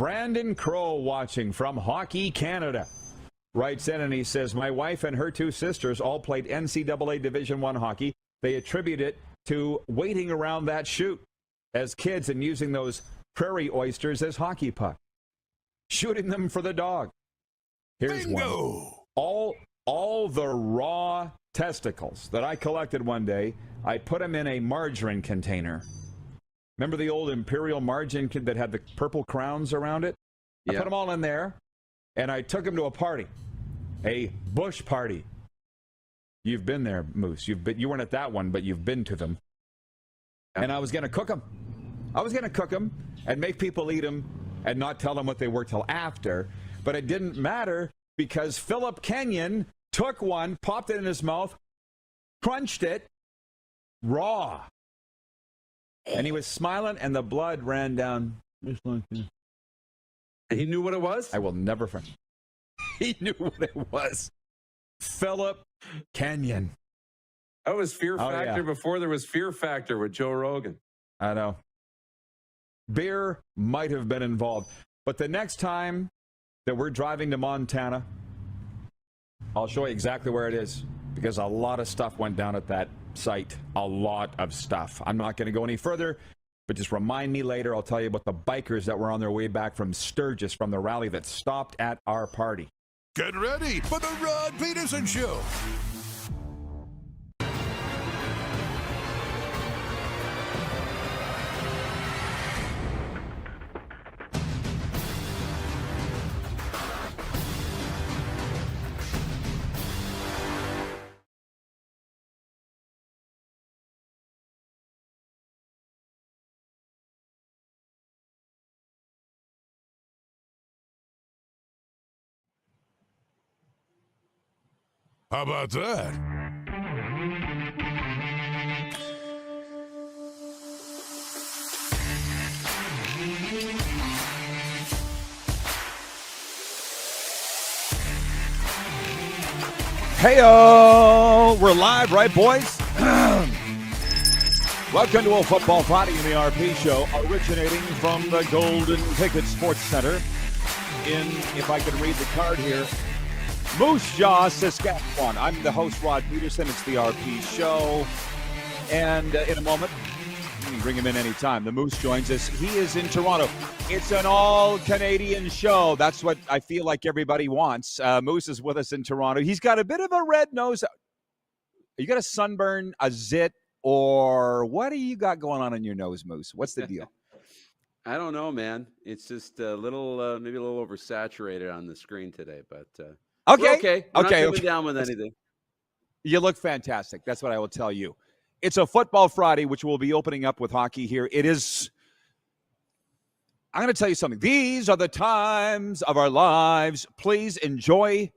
Brandon Crow watching from Hockey Canada. Writes in and he says, my wife and her two sisters all played NCAA Division I hockey. They attribute it to waiting around that chute as kids and using those prairie oysters as hockey puck. Shooting them for the dog. Here's Bingo. one. All the raw testicles that I collected one day, I put them in a margarine container. Remember the old Imperial margarine that had the purple crowns around it? Yeah. I put them all in there, and I took them to a party, a bush party. You've been there, Moose. You weren't at that one, but you've been to them. And I was going to cook them. I was going to cook them and make people eat them and not tell them what they were till after. But it didn't matter because Philip Kenyon took one, popped it in his mouth, crunched it raw. And he was smiling, and the blood ran down. Just like this. He knew what it was? I will never forget. He knew what it was. Philip Kenyon. That was Fear Factor before there was Fear Factor with Joe Rogan. I know. Beer might have been involved. But the next time that we're driving to Montana, I'll show you exactly where it is, because a lot of stuff went down at that site. A lot of stuff. I'm not going to go any further, but just remind me later. I'll tell you about the bikers that were on their way back from Sturgis from the rally that stopped at our party. Get ready for the Rod Pedersen Show. How about that? Hey-o! We're live, right, boys? Welcome to a Football Friday in the RP Show, originating from the Golden Ticket Sports Center in, if I can read the card here, Moose Jaw, Saskatchewan. I'm the host, Rod Pedersen. It's the RP Show. And in a moment, you can bring him in anytime. The Moose joins us. He is in Toronto. It's an all-Canadian show. That's what I feel like everybody wants. Moose is with us in Toronto. He's got a bit of a red nose. You got a sunburn, a zit, or what do you got going on in your nose, Moose? What's the deal? I don't know, man. It's just a little, maybe a little oversaturated on the screen today, but... Okay. We're not coming down with anything. You look fantastic. That's what I will tell you. It's a Football Friday, which we'll be opening up with hockey here. It is. I'm going to tell you something. These are the times of our lives. Please enjoy.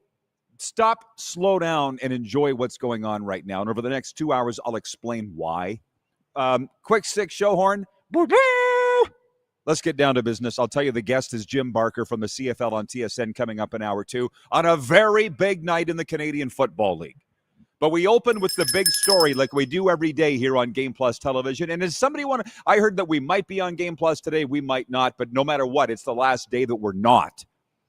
Stop, slow down, and enjoy what's going on right now. And over the next 2 hours, I'll explain why. Quick stick show horn. Let's get down to business. I'll tell you the guest is Jim Barker from the CFL on TSN coming up in hour 2 on a very big night in the Canadian Football League. But we open with the big story like we do every day here on Game Plus Television. And as somebody I heard that we might be on Game Plus today, we might not. But no matter what, it's the last day that we're not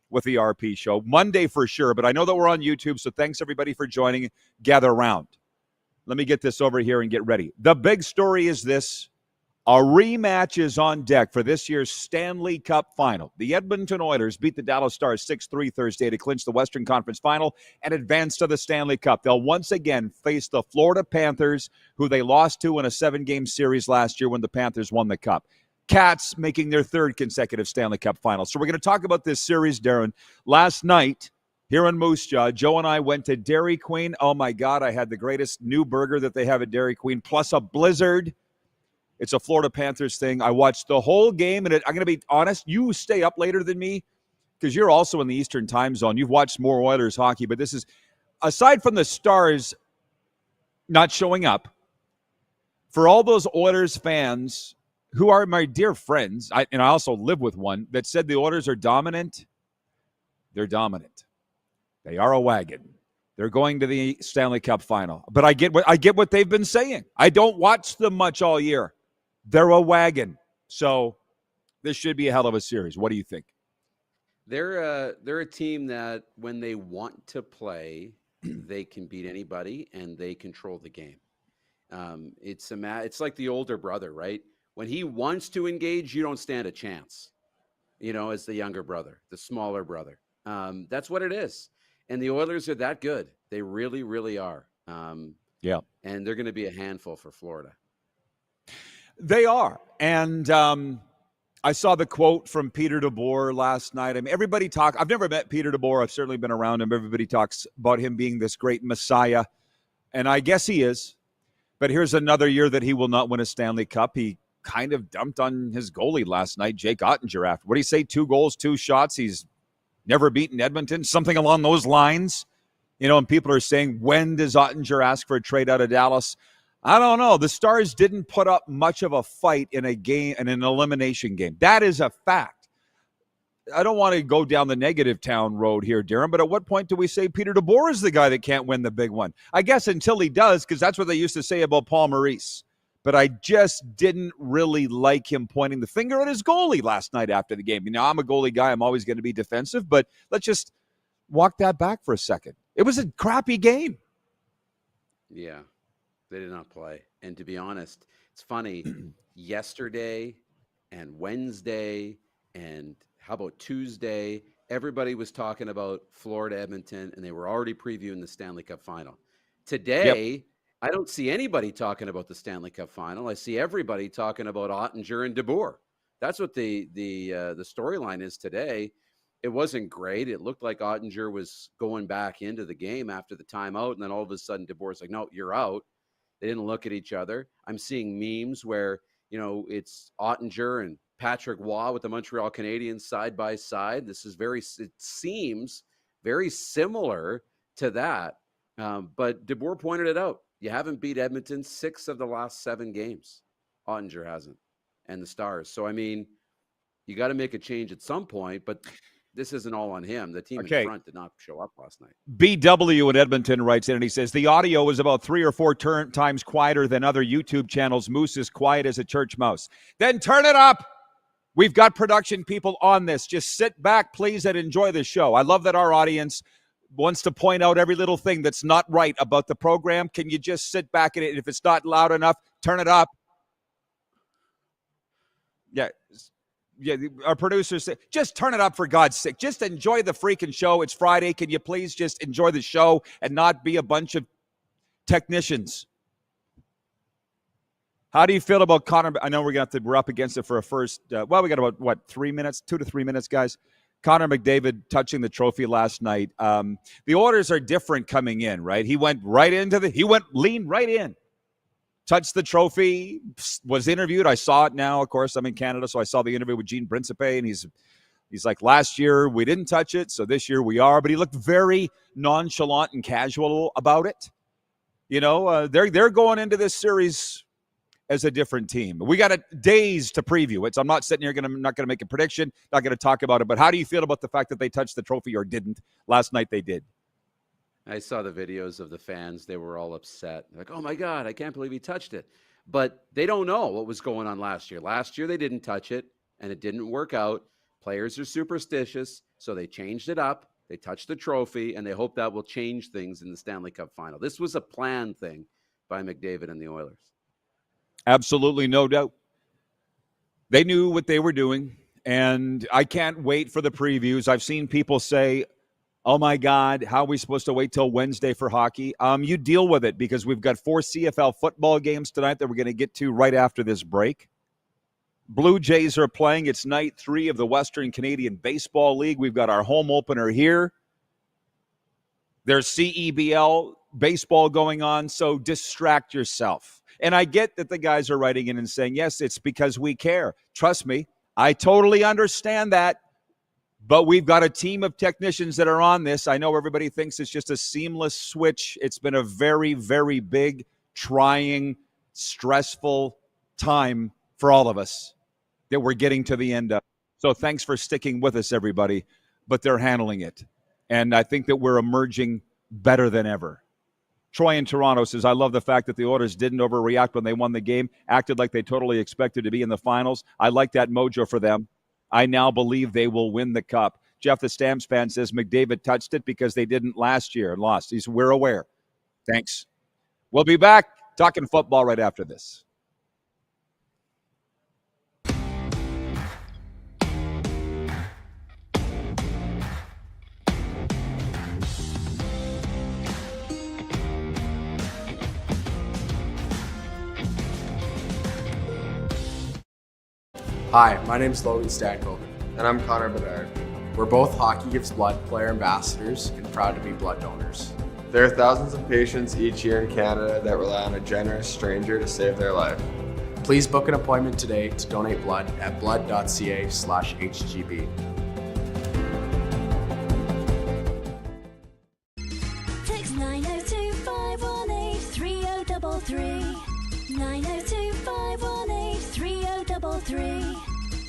with the RP Show. Monday for sure, but I know that we're on YouTube, so thanks everybody for joining. Gather around. Let me get this over here and get ready. The big story is this. A rematch is on deck for this year's Stanley Cup Final. The Edmonton Oilers beat the Dallas Stars 6-3 Thursday to clinch the Western Conference Final and advance to the Stanley Cup. They'll once again face the Florida Panthers, who they lost to in a 7-game series last year when the Panthers won the Cup. Cats making their 3rd consecutive Stanley Cup Final. So we're going to talk about this series, Darren. Last night, here in Moose Jaw, Joe and I went to Dairy Queen. Oh, my God, I had the greatest new burger that they have at Dairy Queen, plus a blizzard. It's a Florida Panthers thing. I watched the whole game, and I'm going to be honest, you stay up later than me because you're also in the Eastern time zone. You've watched more Oilers hockey, but this is, aside from the Stars not showing up, for all those Oilers fans who are my dear friends, and I also live with one, that said the Oilers are dominant, they're dominant. They are a wagon. They're going to the Stanley Cup Final. But I get what they've been saying. I don't watch them much all year. They're a wagon. So this should be a hell of a series. What do you think? They're a team that when they want to play, they can beat anybody and they control the game. It's like the older brother, right? When he wants to engage, you don't stand a chance. As the younger brother, the smaller brother. That's what it is. And the Oilers are that good. They really, really are. Yeah. And they're going to be a handful for Florida. They are. And I saw the quote from Peter DeBoer last night. I mean, I've never met Peter DeBoer. I've certainly been around him. Everybody talks about him being this great messiah. And I guess he is. But here's another year that he will not win a Stanley Cup. He kind of dumped on his goalie last night, Jake Ottinger, after. What do you say? 2 goals, 2 shots. He's never beaten Edmonton, something along those lines. And people are saying, when does Ottinger ask for a trade out of Dallas? I don't know. The Stars didn't put up much of a fight in a game, in an elimination game. That is a fact. I don't want to go down the negative town road here, Darren, but at what point do we say Peter DeBoer is the guy that can't win the big one? I guess until he does, because that's what they used to say about Paul Maurice. But I just didn't really like him pointing the finger at his goalie last night after the game. I'm a goalie guy. I'm always going to be defensive, but let's just walk that back for a second. It was a crappy game. Yeah, they did not play. And to be honest, it's funny. Yesterday and Wednesday and how about Tuesday, everybody was talking about Florida, Edmonton, and they were already previewing the Stanley Cup final. Today, I don't see anybody talking about the Stanley Cup final. I see everybody talking about Ottinger and DeBoer. That's what the storyline is today. It wasn't great. It looked like Ottinger was going back into the game after the timeout, and then all of a sudden DeBoer's like, no, you're out. They didn't look at each other. I'm seeing memes where, it's Ottinger and Patrick Waugh with the Montreal Canadiens side by side. It seems very similar to that. But DeBoer pointed it out. You haven't beat Edmonton 6 of the last 7 games. Ottinger hasn't, and the Stars. So, you got to make a change at some point, but this isn't all on him. The team in front did not show up last night. BW in Edmonton writes in, and he says, the audio is about 3 or 4 times quieter than other YouTube channels. Moose is quiet as a church mouse. Then turn it up. We've got production people on this. Just sit back, please, and enjoy the show. I love that our audience wants to point out every little thing that's not right about the program. Can you just sit back and if it's not loud enough, turn it up? Yeah, our producers say, just turn it up for God's sake. Just enjoy the freaking show. It's Friday. Can you please just enjoy the show and not be a bunch of technicians? How do you feel about Connor? I know we're up against it for a first. We got about 3 minutes, 2 to 3 minutes, guys. Connor McDavid touching the trophy last night. The orders are different coming in, right? He went leaned right in, touched the trophy, was interviewed. I saw it now. Of course, I'm in Canada, so I saw the interview with Gene Principe, and he's like, last year we didn't touch it, so this year we are. But he looked very nonchalant and casual about it. They're going into this series as a different team. We got days to preview it, so I'm not sitting here not going to make a prediction, not going to talk about it. But how do you feel about the fact that they touched the trophy or didn't? Last night they did. I saw the videos of the fans. They were all upset. Like, oh, my God, I can't believe he touched it. But they don't know what was going on last year. Last year they didn't touch it, and it didn't work out. Players are superstitious, so they changed it up. They touched the trophy, and they hope that will change things in the Stanley Cup final. This was a planned thing by McDavid and the Oilers. Absolutely, no doubt. They knew what they were doing, and I can't wait for the previews. I've seen people say, oh, my God, how are we supposed to wait till Wednesday for hockey? You deal with it because we've got 4 CFL football games tonight that we're going to get to right after this break. Blue Jays are playing. It's night 3 of the Western Canadian Baseball League. We've got our home opener here. There's CEBL baseball going on, so distract yourself. And I get that the guys are writing in and saying, yes, it's because we care. Trust me, I totally understand that. But we've got a team of technicians that are on this. I know everybody thinks it's just a seamless switch. It's been a very, very big, trying, stressful time for all of us that we're getting to the end of. So thanks for sticking with us, everybody. But they're handling it. And I think that we're emerging better than ever. Troy in Toronto says, I love the fact that the Oilers didn't overreact when they won the game, acted like they totally expected to be in the finals. I like that mojo for them. I now believe they will win the cup. Jeff the Stamps fan says McDavid touched it because they didn't last year and lost. We're aware. Thanks. We'll be back talking football right after this. Hi, my name is Logan Stankoven. And I'm Connor Bedard. We're both Hockey Gives Blood player ambassadors and proud to be blood donors. There are thousands of patients each year in Canada that rely on a generous stranger to save their life. Please book an appointment today to donate blood at blood.ca/HGB. Text 902-518-3033. 902-518-3033.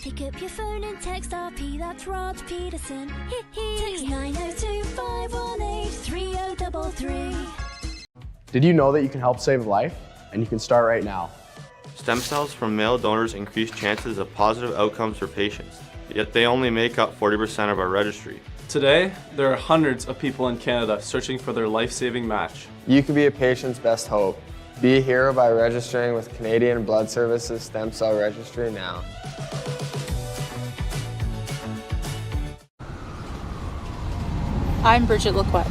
Pick up your phone and text RP, that's Rod Pedersen. Text 902-518-3033. Did you know that you can help save a life? And you can start right now. Stem cells from male donors increase chances of positive outcomes for patients, yet they only make up 40% of our registry. Today, there are hundreds of people in Canada searching for their life-saving match. You can be a patient's best hope. Be a hero by registering with Canadian Blood Services Stem Cell Registry now. I'm Bridget Lacquette.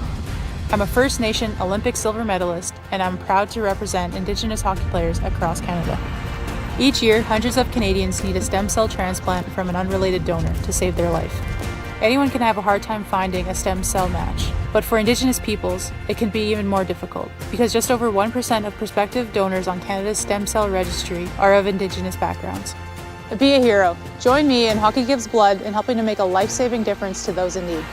I'm a First Nation Olympic silver medalist, and I'm proud to represent Indigenous hockey players across Canada. Each year, hundreds of Canadians need a stem cell transplant from an unrelated donor to save their life. Anyone can have a hard time finding a stem cell match, but for Indigenous peoples, it can be even more difficult because just over 1% of prospective donors on Canada's stem cell registry are of Indigenous backgrounds. Be a hero. Join me in Hockey Gives Blood in helping to make a life-saving difference to those in need.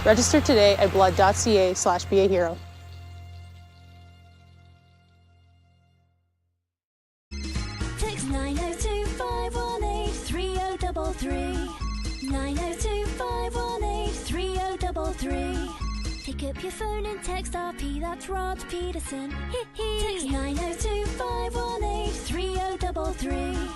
Register today at blood.ca/beahero. Text 902-518-3033. 902-518-3033. Pick up your phone and text RP, that's Rod Pedersen. Text 902-518-3033.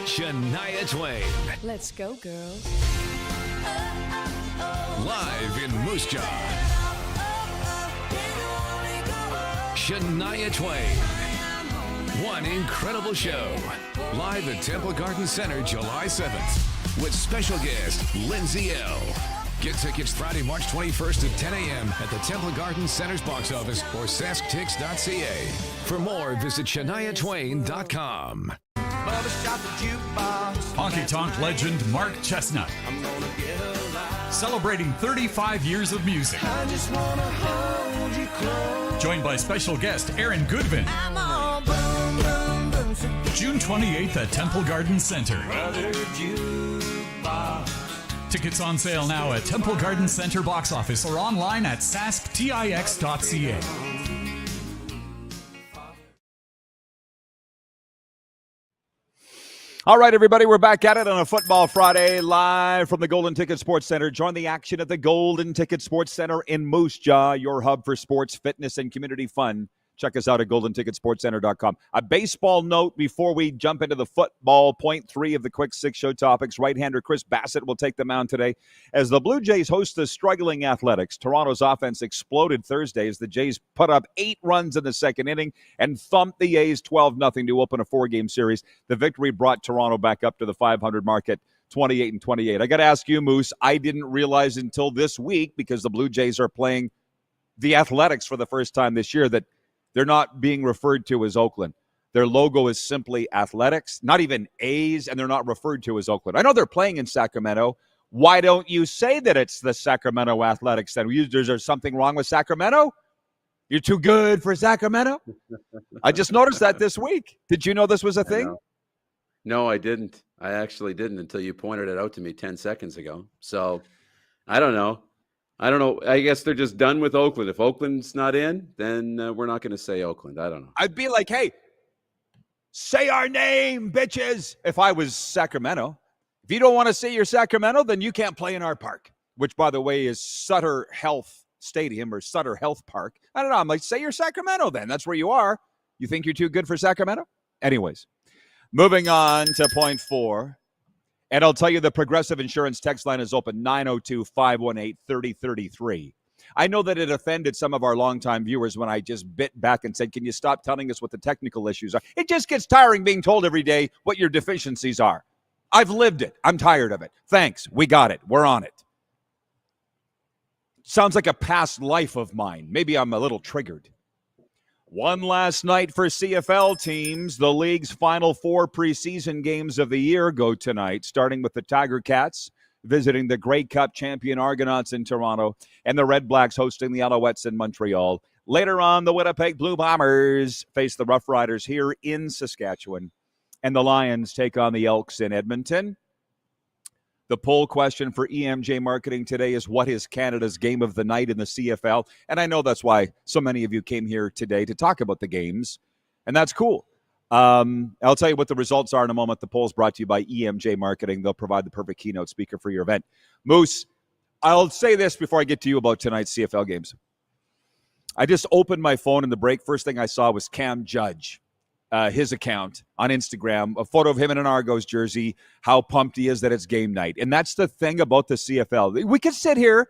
Shania Twain, Let's go, girls. live in Moose Jaw. Shania Twain, one incredible show. Live at Temple Garden Center, July 7th, with special guest Lindsay L. Get tickets Friday, March 21st at 10 a.m. at the Temple Garden Center's box office or sasktix.ca. For more, visit shaniatwain.com. Honky Tonk legend Mark Chestnut, celebrating 35 years of music. Joined by special guest Aaron Goodvin. June 28th at Temple Garden Center. Tickets on sale now at Temple Garden Center box office or online at sasktix.ca. All right, everybody, we're back at it on a Football Friday, live from the Golden Ticket Sports Center. Join the action at the Golden Ticket Sports Center in Moose Jaw, your hub for sports, fitness, and community fun. Check us out at GoldenTicketSportsCenter.com. A baseball note before we jump into the football. Point 3 of the quick 6 show topics. Right-hander Chris Bassett will take the mound today. As the Blue Jays host the struggling Athletics, Toronto's offense exploded Thursday as the Jays put up 8 runs in the second inning and thumped the A's 12-0 to open a 4-game series. The victory brought Toronto back up to the 500 mark at 28-28. I got to ask you, Moose, I didn't realize until this week, because the Blue Jays are playing the Athletics for the first time this year, that they're not being referred to as Oakland. Their logo is simply Athletics, not even A's, and they're not referred to as Oakland. I know they're playing in Sacramento. Why don't you say that it's the Sacramento Athletics then? Is there something wrong with Sacramento? You're too good for Sacramento? I just noticed that this week. Did you know this was a thing? No, I didn't. I actually didn't until you pointed it out to me 10 seconds ago. So I don't know. I guess they're just done with Oakland. If Oakland's not in, then we're not going to say Oakland. I don't know. I'd be like, hey, say our name, bitches. If I was Sacramento. If you don't want to say you're Sacramento, then you can't play in our park, which, by the way, is Sutter Health Stadium or Sutter Health Park. I don't know. I'm like, say you're Sacramento then. That's where you are. You think you're too good for Sacramento? Anyways, moving on to point 4. And I'll tell you the Progressive Insurance text line is open, 902-518-3033. I know that it offended some of our longtime viewers when I just bit back and said, can you stop telling us what the technical issues are? It just gets tiring being told every day what your deficiencies are. I've lived it. I'm tired of it. Thanks. We got it. We're on it. Sounds like a past life of mine. Maybe I'm a little triggered. One last night for CFL teams. The league's final 4 preseason games of the year go tonight, starting with the Tiger Cats visiting the Grey Cup champion Argonauts in Toronto and the Red Blacks hosting the Alouettes in Montreal. Later on, the Winnipeg Blue Bombers face the Rough Riders here in Saskatchewan, and the Lions take on the Elks in Edmonton. The poll question for EMJ Marketing today is, what is Canada's game of the night in the CFL? And I know that's why so many of you came here today to talk about the games, and that's cool. I'll tell you what the results are in a moment. The poll is brought to you by EMJ Marketing. They'll provide the perfect keynote speaker for your event. Moose, I'll say this before I get to you about tonight's CFL games. I just opened my phone in the break. First thing I saw was Cam Judge. His account on Instagram, a photo of him in an Argos jersey, how pumped he is that it's game night. And that's the thing about the CFL. We could sit here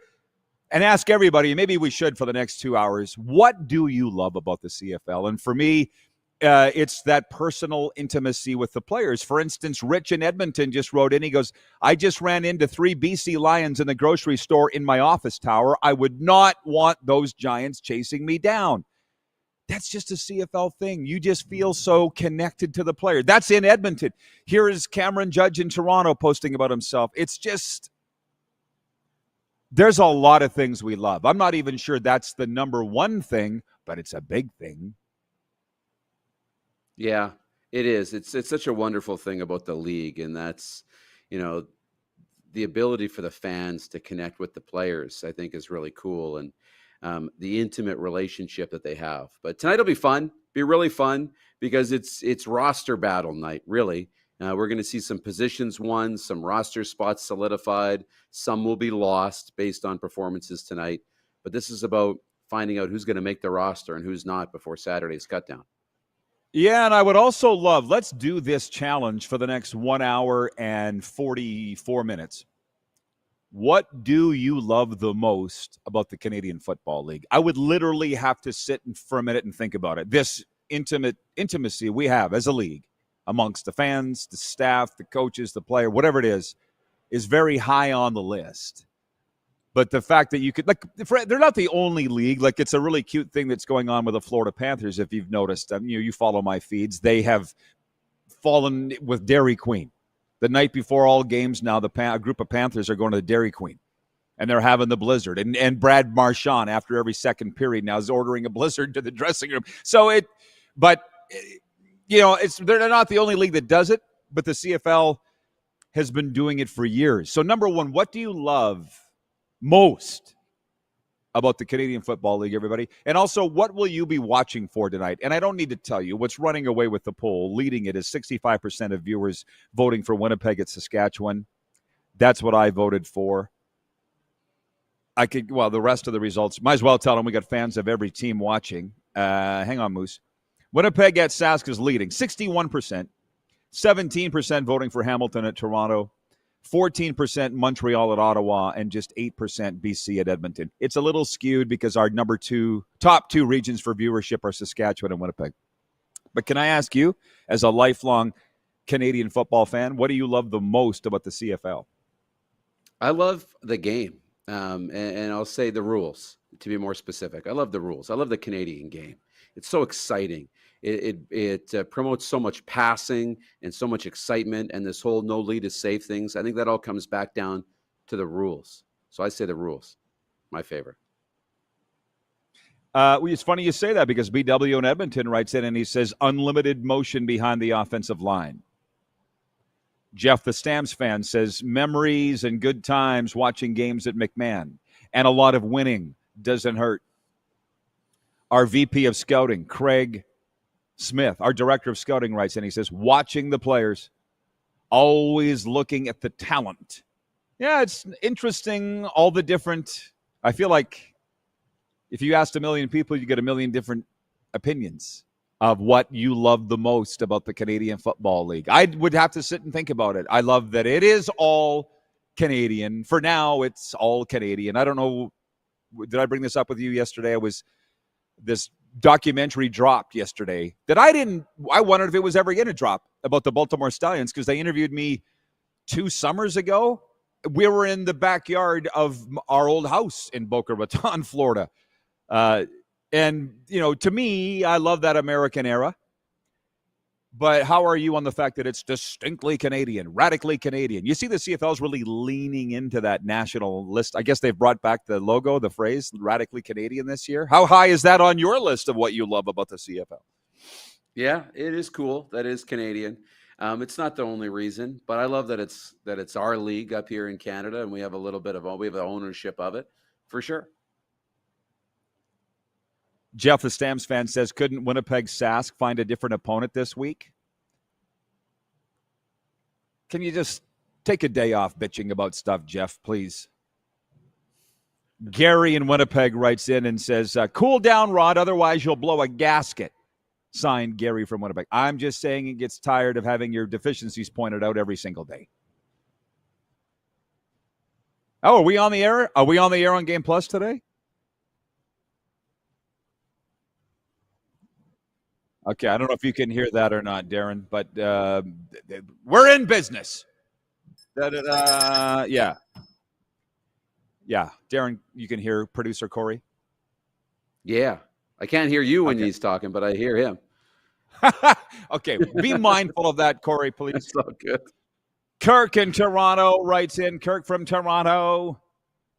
and ask everybody, maybe we should for the next 2 hours, what do you love about the CFL? And for me, it's that personal intimacy with the players. For instance, Rich in Edmonton just wrote in, he goes, I just ran into 3 BC Lions in the grocery store in my office tower. I would not want those Giants chasing me down. That's just a CFL thing. You just feel so connected to the player. That's in Edmonton. Here is Cameron Judge in Toronto posting about himself. It's just, there's a lot of things we love. I'm not even sure that's the number one thing, but it's a big thing. Yeah, it is. It's such a wonderful thing about the league, and that's, the ability for the fans to connect with the players, I think, is really cool. And the intimate relationship that they have. But tonight will be fun, be really fun, because it's roster battle night, really. We're going to see some positions won, some roster spots solidified. Some will be lost based on performances tonight. But this is about finding out who's going to make the roster and who's not before Saturday's cutdown. Yeah, and I would also love, let's do this challenge for the next 1 hour and 44 minutes. What do you love the most about the Canadian Football League? I would literally have to sit for a minute and think about it. This intimacy we have as a league amongst the fans, the staff, the coaches, the player, whatever it is very high on the list. But the fact that you could, they're not the only league. Like, it's a really cute thing that's going on with the Florida Panthers, if you've noticed. You follow my feeds. They have fallen with Dairy Queen. The night before all games now, a group of Panthers are going to the Dairy Queen, and they're having the blizzard. And Brad Marchand, after every second period now, is ordering a blizzard to the dressing room. They're not the only league that does it, but the CFL has been doing it for years. So, number one, what do you love most about the Canadian Football League, everybody? And also, what will you be watching for tonight? And I don't need to tell you what's running away with the poll. Leading it is 65% of viewers voting for Winnipeg at Saskatchewan. That's what I voted for. The rest of the results, might as well tell them we got fans of every team watching. Hang on, Moose. Winnipeg at Sask is leading, 61%. 17% voting for Hamilton at Toronto. 14% Montreal at Ottawa, and just 8% BC at Edmonton. It's a little skewed because our top two regions for viewership are Saskatchewan and Winnipeg. But can I ask you, as a lifelong Canadian football fan, what do you love the most about the CFL? I love the game, and I'll say the rules, to be more specific. I love the rules. I love the Canadian game. It's so exciting. It promotes so much passing and so much excitement, and this whole no lead is safe things. I think that all comes back down to the rules. So I say the rules, my favorite. It's funny you say that because BW in Edmonton writes in and he says unlimited motion behind the offensive line. Jeff, the Stamps fan, says memories and good times watching games at McMahon, and a lot of winning doesn't hurt. Our VP of Scouting, Craig Smith, our Director of Scouting, writes in. He says, watching the players, always looking at the talent. Yeah, it's interesting, all the different. I feel like if you asked a million people, you get a million different opinions of what you love the most about the Canadian Football League. I would have to sit and think about it. I love that it is all Canadian. For now, it's all Canadian. I don't know, did I bring this up with you yesterday? This documentary dropped yesterday that I wondered if it was ever going to drop about the Baltimore Stallions because they interviewed me 2 summers ago. We were in the backyard of our old house in Boca Raton, Florida. And, to me, I love that American era. But how are you on the fact that it's distinctly Canadian, radically Canadian? You see the CFL is really leaning into that national list. I guess they've brought back the logo, the phrase, radically Canadian this year. How high is that on your list of what you love about the CFL? Yeah, it is cool. That is Canadian. It's not the only reason, but I love that it's our league up here in Canada, and we have a little bit of we have the ownership of it for sure. Jeff, the Stamps fan, says, couldn't Winnipeg Sask find a different opponent this week? Can you just take a day off bitching about stuff, Jeff, please? Gary in Winnipeg writes in and says, cool down, Rod, otherwise you'll blow a gasket. Signed, Gary from Winnipeg. I'm just saying he gets tired of having your deficiencies pointed out every single day. Oh, are we on the air? Are we on the air on Game Plus today? Okay, I don't know if you can hear that or not, Darren, but we're in business. Yeah. Yeah, Darren, you can hear producer Corey? Yeah. I can't hear you when he's talking, but I hear him. Okay, be mindful of that, Corey, please. That's all good. Kirk in Toronto writes in. Kirk from Toronto.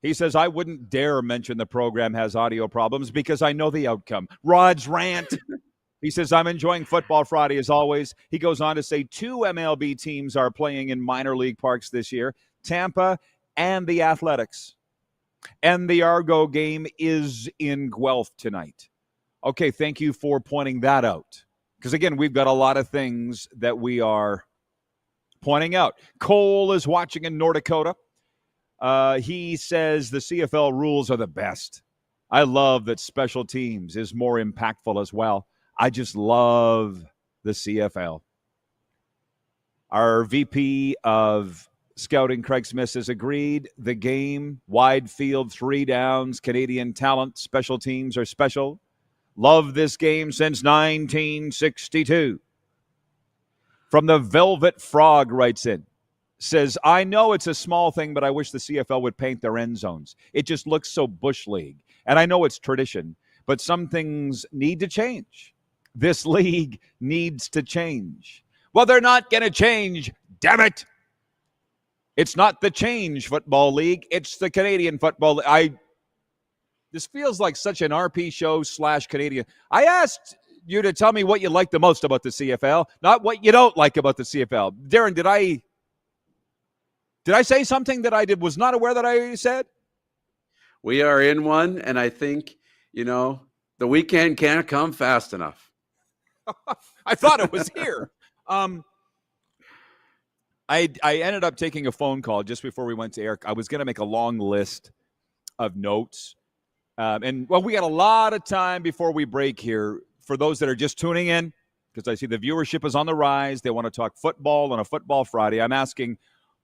He says, I wouldn't dare mention the program has audio problems because I know the outcome. Rod's rant. He says, I'm enjoying Football Friday as always. He goes on to say 2 MLB teams are playing in minor league parks this year, Tampa and the Athletics. And the Argo game is in Guelph tonight. Okay, thank you for pointing that out. Because, again, we've got a lot of things that we are pointing out. Cole is watching in North Dakota. He says the CFL rules are the best. I love that special teams is more impactful as well. I just love the CFL. Our VP of Scouting, Craig Smith, has agreed. The game, wide field, 3 downs, Canadian talent, special teams are special. Love this game since 1962. From the Velvet Frog writes in, says, I know it's a small thing, but I wish the CFL would paint their end zones. It just looks so Bush League. And I know it's tradition, but some things need to change. This league needs to change. Well, they're not going to change, damn it. It's not the Change Football League. It's the Canadian Football League. This feels like such an RP show / Canadian. I asked you to tell me what you like the most about the CFL, not what you don't like about the CFL. Darren, did I say something that I was not aware that I said? We are in one, and I think, the weekend can't come fast enough. I thought it was here. I ended up taking a phone call just before we went to air. I was going to make a long list of notes. We got a lot of time before we break here. For those that are just tuning in, because I see the viewership is on the rise. They want to talk football on a Football Friday. I'm asking,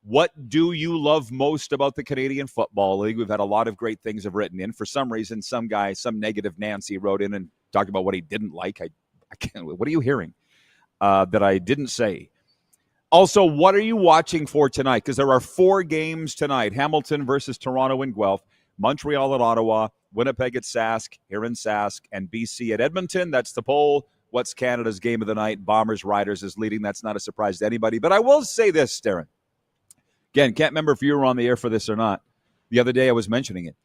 what do you love most about the Canadian Football League? We've had a lot of great things have written in. For some reason, some negative Nancy wrote in and talked about what he didn't like. I can't. What are you hearing that I didn't say? Also, what are you watching for tonight? Because there are 4 games tonight. Hamilton versus Toronto in Guelph, Montreal at Ottawa, Winnipeg at Sask, here in Sask, and BC at Edmonton. That's the poll. What's Canada's game of the night? Bombers Riders is leading. That's not a surprise to anybody. But I will say this, Darren. Again, can't remember if you were on the air for this or not. The other day I was mentioning it.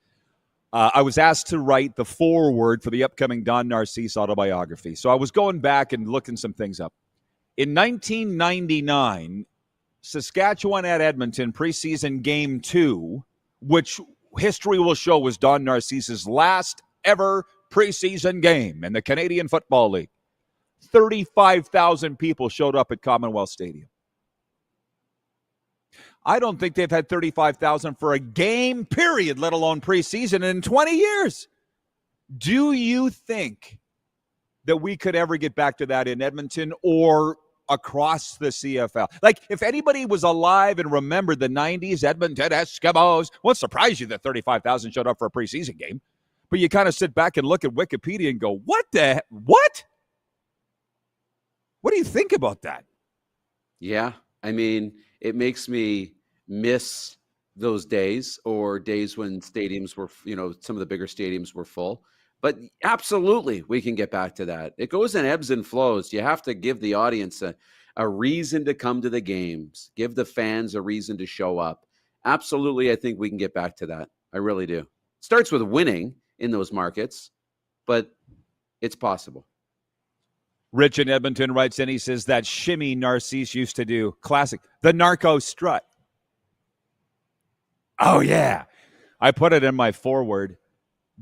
I was asked to write the foreword for the upcoming Don Narcisse autobiography. So I was going back and looking some things up. In 1999, Saskatchewan at Edmonton, preseason game 2, which history will show was Don Narcisse's last ever preseason game in the Canadian Football League. 35,000 people showed up at Commonwealth Stadium. I don't think they've had 35,000 for a game, period, let alone preseason, in 20 years. Do you think that we could ever get back to that in Edmonton or across the CFL? Like, if anybody was alive and remembered the 90s Edmonton Eskimos, won't surprise you that 35,000 showed up for a preseason game. But you kind of sit back and look at Wikipedia and go, what? What do you think about that? Yeah, I mean, it makes me miss those days, or days when stadiums were, some of the bigger stadiums were full. But absolutely, we can get back to that. It goes in ebbs and flows. You have to give the audience a reason to come to the games, give the fans a reason to show up. Absolutely, I think we can get back to that. I really do. Starts with winning in those markets, but it's possible. Rich in Edmonton writes in, he says, that shimmy Narcisse used to do. Classic. The narco strut. Oh, yeah. I put it in my foreword.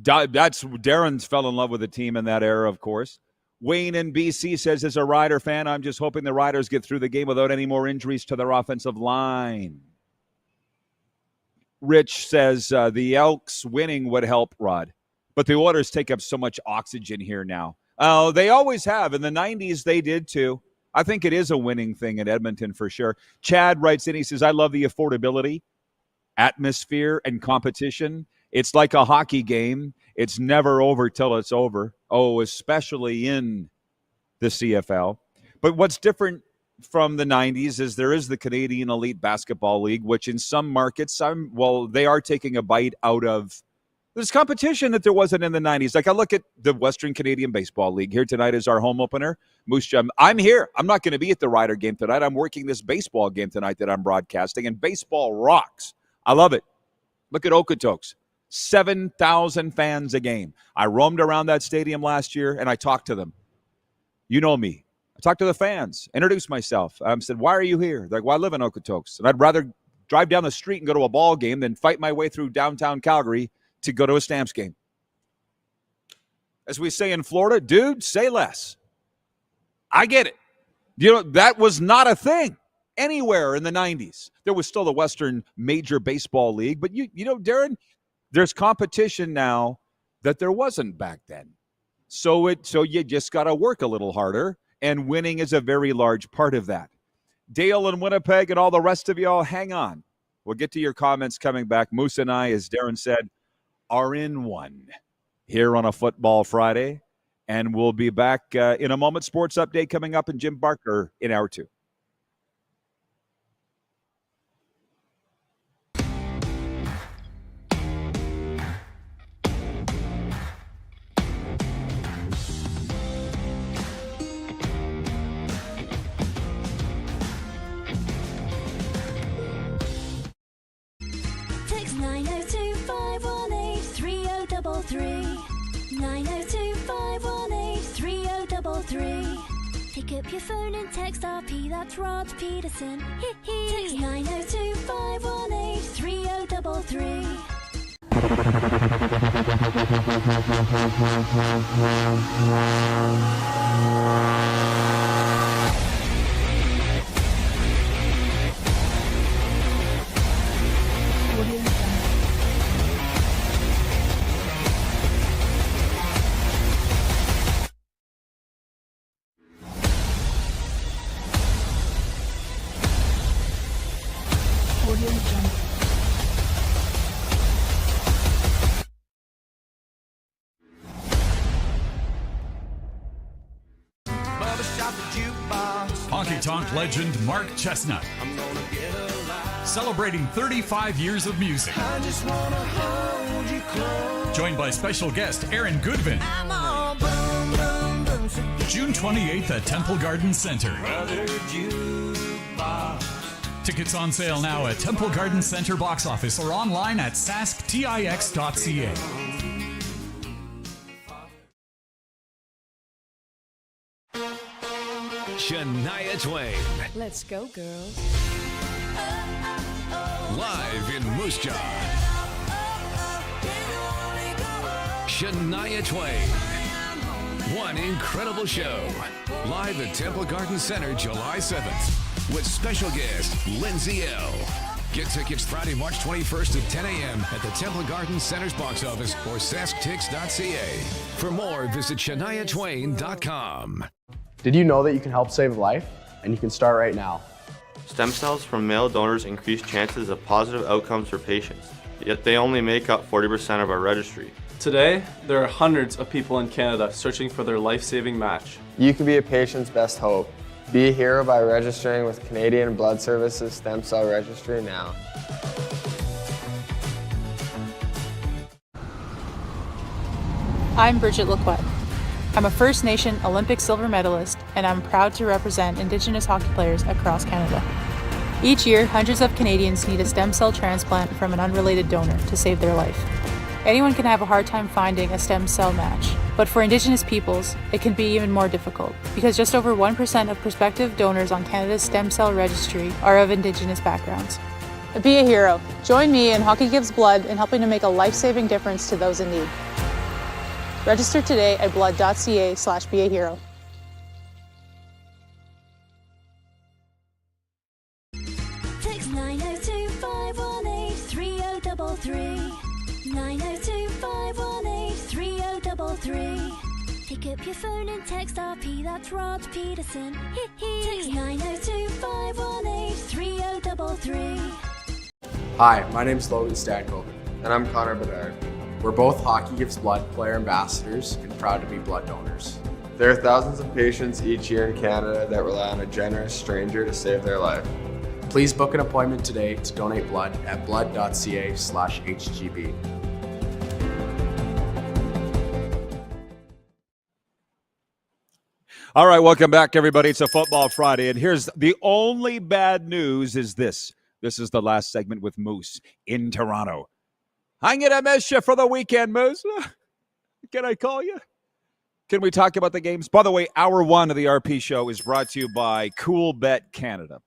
Darren's fell in love with the team in that era, of course. Wayne in BC says, as a Rider fan, I'm just hoping the Riders get through the game without any more injuries to their offensive line. Rich says, the Elks winning would help, Rod. But the Oilers take up so much oxygen here now. Oh, they always have. In the 90s, they did too. I think it is a winning thing in Edmonton for sure. Chad writes in, he says, I love the affordability, atmosphere, and competition. It's like a hockey game. It's never over till it's over. Oh, especially in the CFL. But what's different from the 90s is there is the Canadian Elite Basketball League, which in some markets, they are taking a bite out of this competition that there wasn't in the 90s. Like, I look at the Western Canadian Baseball League. Here tonight is our home opener. Moose Jam. I'm here. I'm not going to be at the Rider game tonight. I'm working this baseball game tonight that I'm broadcasting, and baseball rocks. I love it. Look at Okotoks. 7,000 fans a game. I roamed around that stadium last year, and I talked to them. You know me. I talked to the fans, introduced myself. I said, why are you here? They're like, well, I live in Okotoks, and I'd rather drive down the street and go to a ball game than fight my way through downtown Calgary to go to a Stamps game. As we say in Florida, dude, say less. I get it. That was not a thing anywhere in the 90s. There was still the Western Major Baseball League, but you know, Darren, there's competition now that there wasn't back then. So you just got to work a little harder, and winning is a very large part of that. Dale in Winnipeg and all the rest of y'all, hang on. We'll get to your comments coming back. Moose and I, as Darren said, are in one here on a Football Friday, and we'll be back in a moment. Sports update coming up, and Jim Barker in hour 2. Text 902-518-3033. 902-518-3033. Pick up your phone and text RP, that's Rod Pedersen. Text 902-518-3033. Honky Tonk legend Mark Chestnut. Celebrating 35 years of music. Joined by special guest Aaron Goodvin. June 28th at Temple Garden Center. Tickets on sale now at Temple Garden Center box office or online at sasktix.ca. Shania Twain. Let's go, girls. Live in Moose Jaw. Shania Twain. One incredible show. Live at Temple Garden Center July 7th with special guest Lindsay L. Get tickets Friday, March 21st at 10 a.m. at the Temple Garden Center's box office or sasktix.ca. For more, visit ShaniaTwain.com. Did you know that you can help save a life? And you can start right now. Stem cells from male donors increase chances of positive outcomes for patients, yet they only make up 40% of our registry. Today, there are hundreds of people in Canada searching for their life-saving match. You can be a patient's best hope. Be a hero by registering with Canadian Blood Services Stem Cell Registry now. I'm Bridget Lacquette. I'm a First Nation Olympic silver medalist, and I'm proud to represent Indigenous hockey players across Canada. Each year, hundreds of Canadians need a stem cell transplant from an unrelated donor to save their life. Anyone can have a hard time finding a stem cell match, but for Indigenous peoples, it can be even more difficult because just over 1% of prospective donors on Canada's stem cell registry are of Indigenous backgrounds. Be a hero. Join me in Hockey Gives Blood in helping to make a life-saving difference to those in need. Register today at blood.ca/beahero. Text 902-518-3033. 902-518-3033. Pick up your phone and text RP, that's Rod Pedersen. Text 902-518-3033. Hi, my name's Logan Stankoven. And I'm Connor Bedard. We're both Hockey Gives Blood player ambassadors and proud to be blood donors. There are thousands of patients each year in Canada that rely on a generous stranger to save their life. Please book an appointment today to donate blood at blood.ca/HGB. All right, welcome back, everybody. It's a Football Friday, and here's the only bad news is this. This is the last segment with Moose in Toronto. I'm going to miss you for the weekend, Moose. Can I call you? Can we talk about the games? By the way, hour one of the RP show is brought to you by Cool Bet Canada.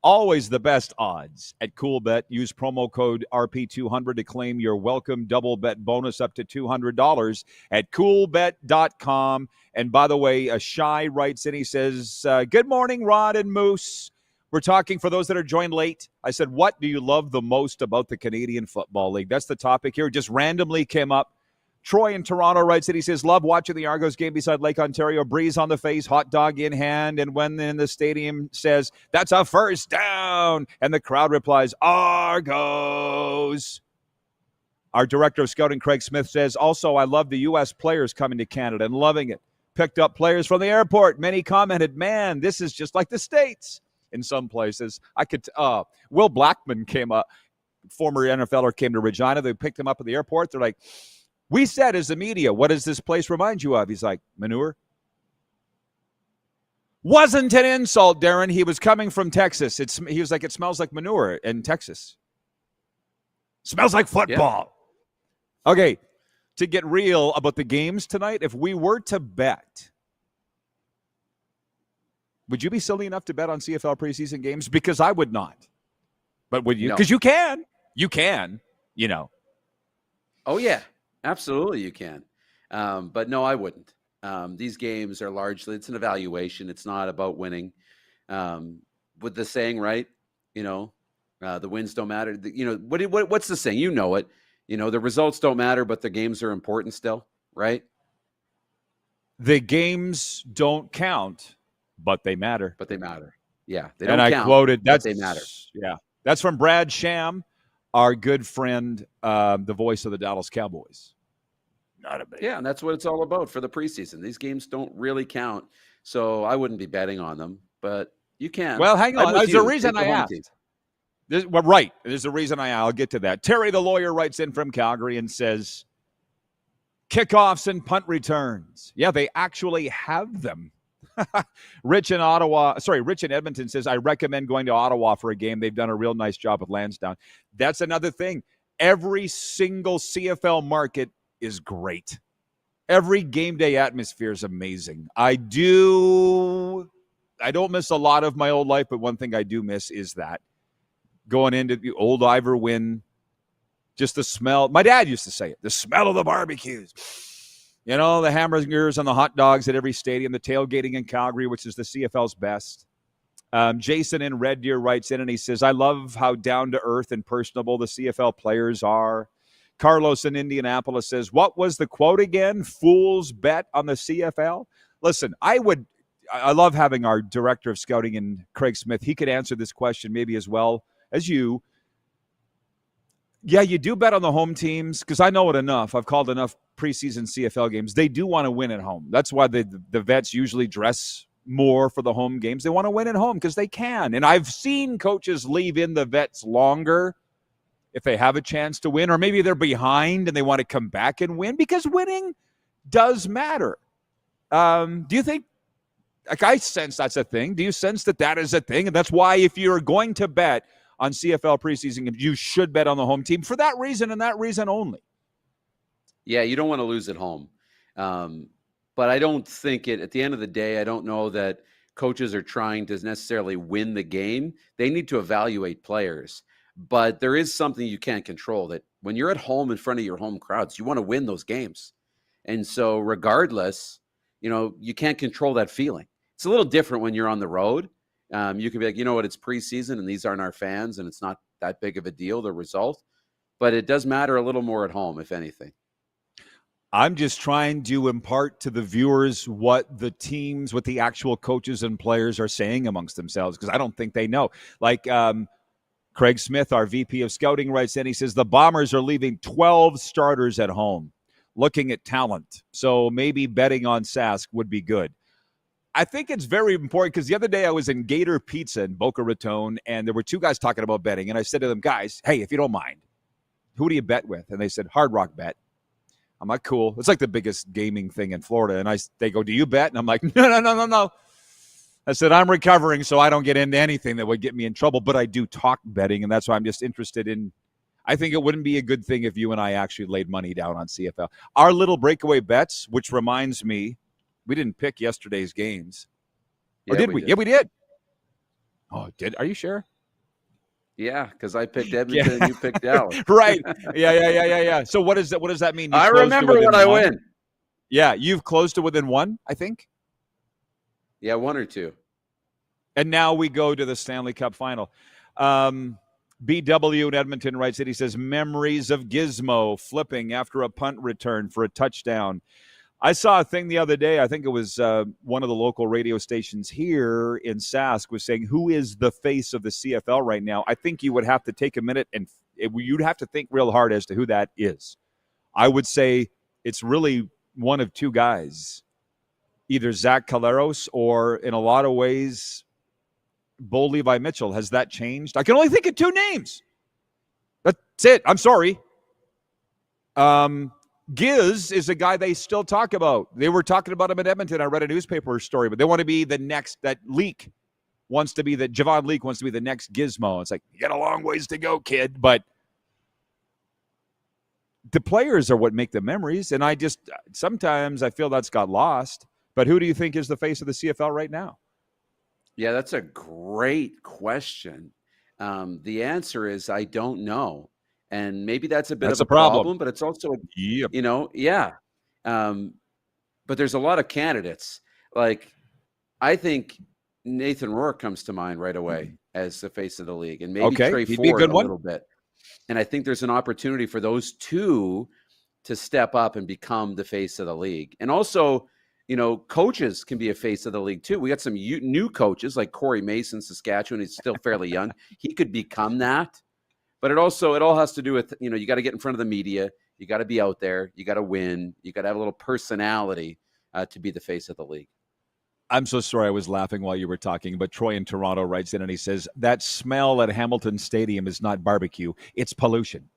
Always the best odds at Cool Bet. Use promo code RP200 to claim your welcome double bet bonus up to $200 at coolbet.com. And by the way, Shai writes in, he says, good morning, Rod and Moose. We're talking for those that are joined late. I said, what do you love the most about the Canadian Football League? That's the topic here. It just randomly came up. Troy in Toronto writes that he says, love watching the Argos game beside Lake Ontario, breeze on the face, hot dog in hand. And when in the stadium says, that's a first down. And the crowd replies, Argos. Our director of scouting, Craig Smith, says, also, I love the U.S. players coming to Canada and loving it. Picked up players from the airport. Many commented, man, this is just like the States. In some places, Will Blackman came up, former NFLer, came to Regina. They picked him up at the airport. They're like, we said as the media, what does this place remind you of? He's like, manure. Wasn't an insult, Darren. He was coming from Texas. He was like, it smells like manure in Texas. Smells like football. Yeah. Okay, to get real about the games tonight, if we were to bet, would you be silly enough to bet on CFL preseason games? Because I would not. But would you? Because you can. You can, you know. Oh, yeah. Absolutely you can. But no, I wouldn't. These games are largely, it's an evaluation. It's not about winning. With the saying, right? You know, the wins don't matter. What's the saying? You know it. You know, the results don't matter, but the games are important still, right? The games don't count, but they matter. But they matter. Yeah. They don't count, I quoted, but they matter. Yeah. That's from Brad Sham, our good friend, the voice of the Dallas Cowboys. Not a big. Yeah, and that's what it's all about for the preseason. These games don't really count, so I wouldn't be betting on them, but you can. Well, hang on. There's a reason I asked. Right. There's a reason I'll get to that. Terry, the lawyer, writes in from Calgary and says, kickoffs and punt returns. Yeah, they actually have them. Rich in Edmonton says, I recommend going to Ottawa for a game. They've done a real nice job with Lansdowne. That's another thing. Every single CFL market is great. Every game day atmosphere is amazing. I do I don't miss a lot of my old life, but one thing I do miss is that going into the old Ivor Wynn, just the smell. My dad used to say it, the smell of the barbecues. You know, the hamburgers and the hot dogs at every stadium, the tailgating in Calgary, which is the CFL's best. Jason in Red Deer writes in and he says, I love how down-to-earth and personable the CFL players are. Carlos in Indianapolis says, what was the quote again? Fools bet on the CFL? Listen, I love having our director of scouting in Craig Smith. He could answer this question maybe as well as you. Yeah, you do bet on the home teams because I know it enough. I've called enough preseason CFL games. They do want to win at home. That's why the vets usually dress more for the home games. They want to win at home because they can. And I've seen coaches leave in the vets longer if they have a chance to win, or maybe they're behind and they want to come back and win because winning does matter. Do you think, like I sense that's a thing. Do you sense that is a thing? And that's why if you're going to bet on CFL preseason games, you should bet on the home team for that reason and that reason only. Yeah, you don't want to lose at home. But I don't think at the end of the day, I don't know that coaches are trying to necessarily win the game. They need to evaluate players. But there is something you can't control, that when you're at home in front of your home crowds, you want to win those games. And so regardless, you can't control that feeling. It's a little different when you're on the road. You can be like, you know what, it's preseason and these aren't our fans and it's not that big of a deal, the result. But it does matter a little more at home, if anything. I'm just trying to impart to the viewers what the actual coaches and players are saying amongst themselves, because I don't think they know. Like Craig Smith, our VP of Scouting, writes in, he says, the Bombers are leaving 12 starters at home, looking at talent. So maybe betting on Sask would be good. I think it's very important because the other day I was in Gator Pizza in Boca Raton, and there were two guys talking about betting. And I said to them, guys, hey, if you don't mind, who do you bet with? And they said, Hard Rock Bet. I'm like, cool. It's like the biggest gaming thing in Florida. And they go, do you bet? And I'm like, no. I said, I'm recovering, so I don't get into anything that would get me in trouble. But I do talk betting, and that's why I'm just interested in. I think it wouldn't be a good thing if you and I actually laid money down on CFL. Our little breakaway bets, which reminds me, we didn't pick yesterday's games. Or did we? Yeah, we did. Oh, Are you sure? Yeah, because I picked Edmonton and you picked Dallas. Right. Yeah. So what does that mean? I remember when I win. Yeah, you've closed to within one, I think. Yeah, one or two. And now we go to the Stanley Cup final. BW in Edmonton writes it. He says, memories of Gizmo flipping after a punt return for a touchdown. I saw a thing the other day. I think it was one of the local radio stations here in Sask was saying, who is the face of the CFL right now? I think you would have to take a minute and you'd have to think real hard as to who that is. I would say it's really one of two guys, either Zach Caleros or, in a lot of ways, Bo Levi Mitchell. Has that changed? I can only think of two names. That's it. I'm sorry. Giz is a guy they still talk about. They were talking about him at Edmonton. I read a newspaper story, but they want to be the next, that Leak wants to be the, Javon Leak wants to be the next Gizmo. It's like, you got a long ways to go, kid. But the players are what make the memories. And sometimes I feel that's got lost. But who do you think is the face of the CFL right now? Yeah, that's a great question. The answer is I don't know. And maybe that's a bit of a problem, but it's also, yeah. But there's a lot of candidates. Like, I think Nathan Rourke comes to mind right away as the face of the league, and maybe Trey Ford a little bit. And I think there's an opportunity for those two to step up and become the face of the league. And also, coaches can be a face of the league too. We got some new coaches like Corey Mason, Saskatchewan. He's still fairly young. He could become that. But it all has to do with, you got to get in front of the media. You got to be out there. You got to win. You got to have a little personality to be the face of the league. I'm so sorry I was laughing while you were talking, but Troy in Toronto writes in and he says, that smell at Hamilton Stadium is not barbecue. It's pollution.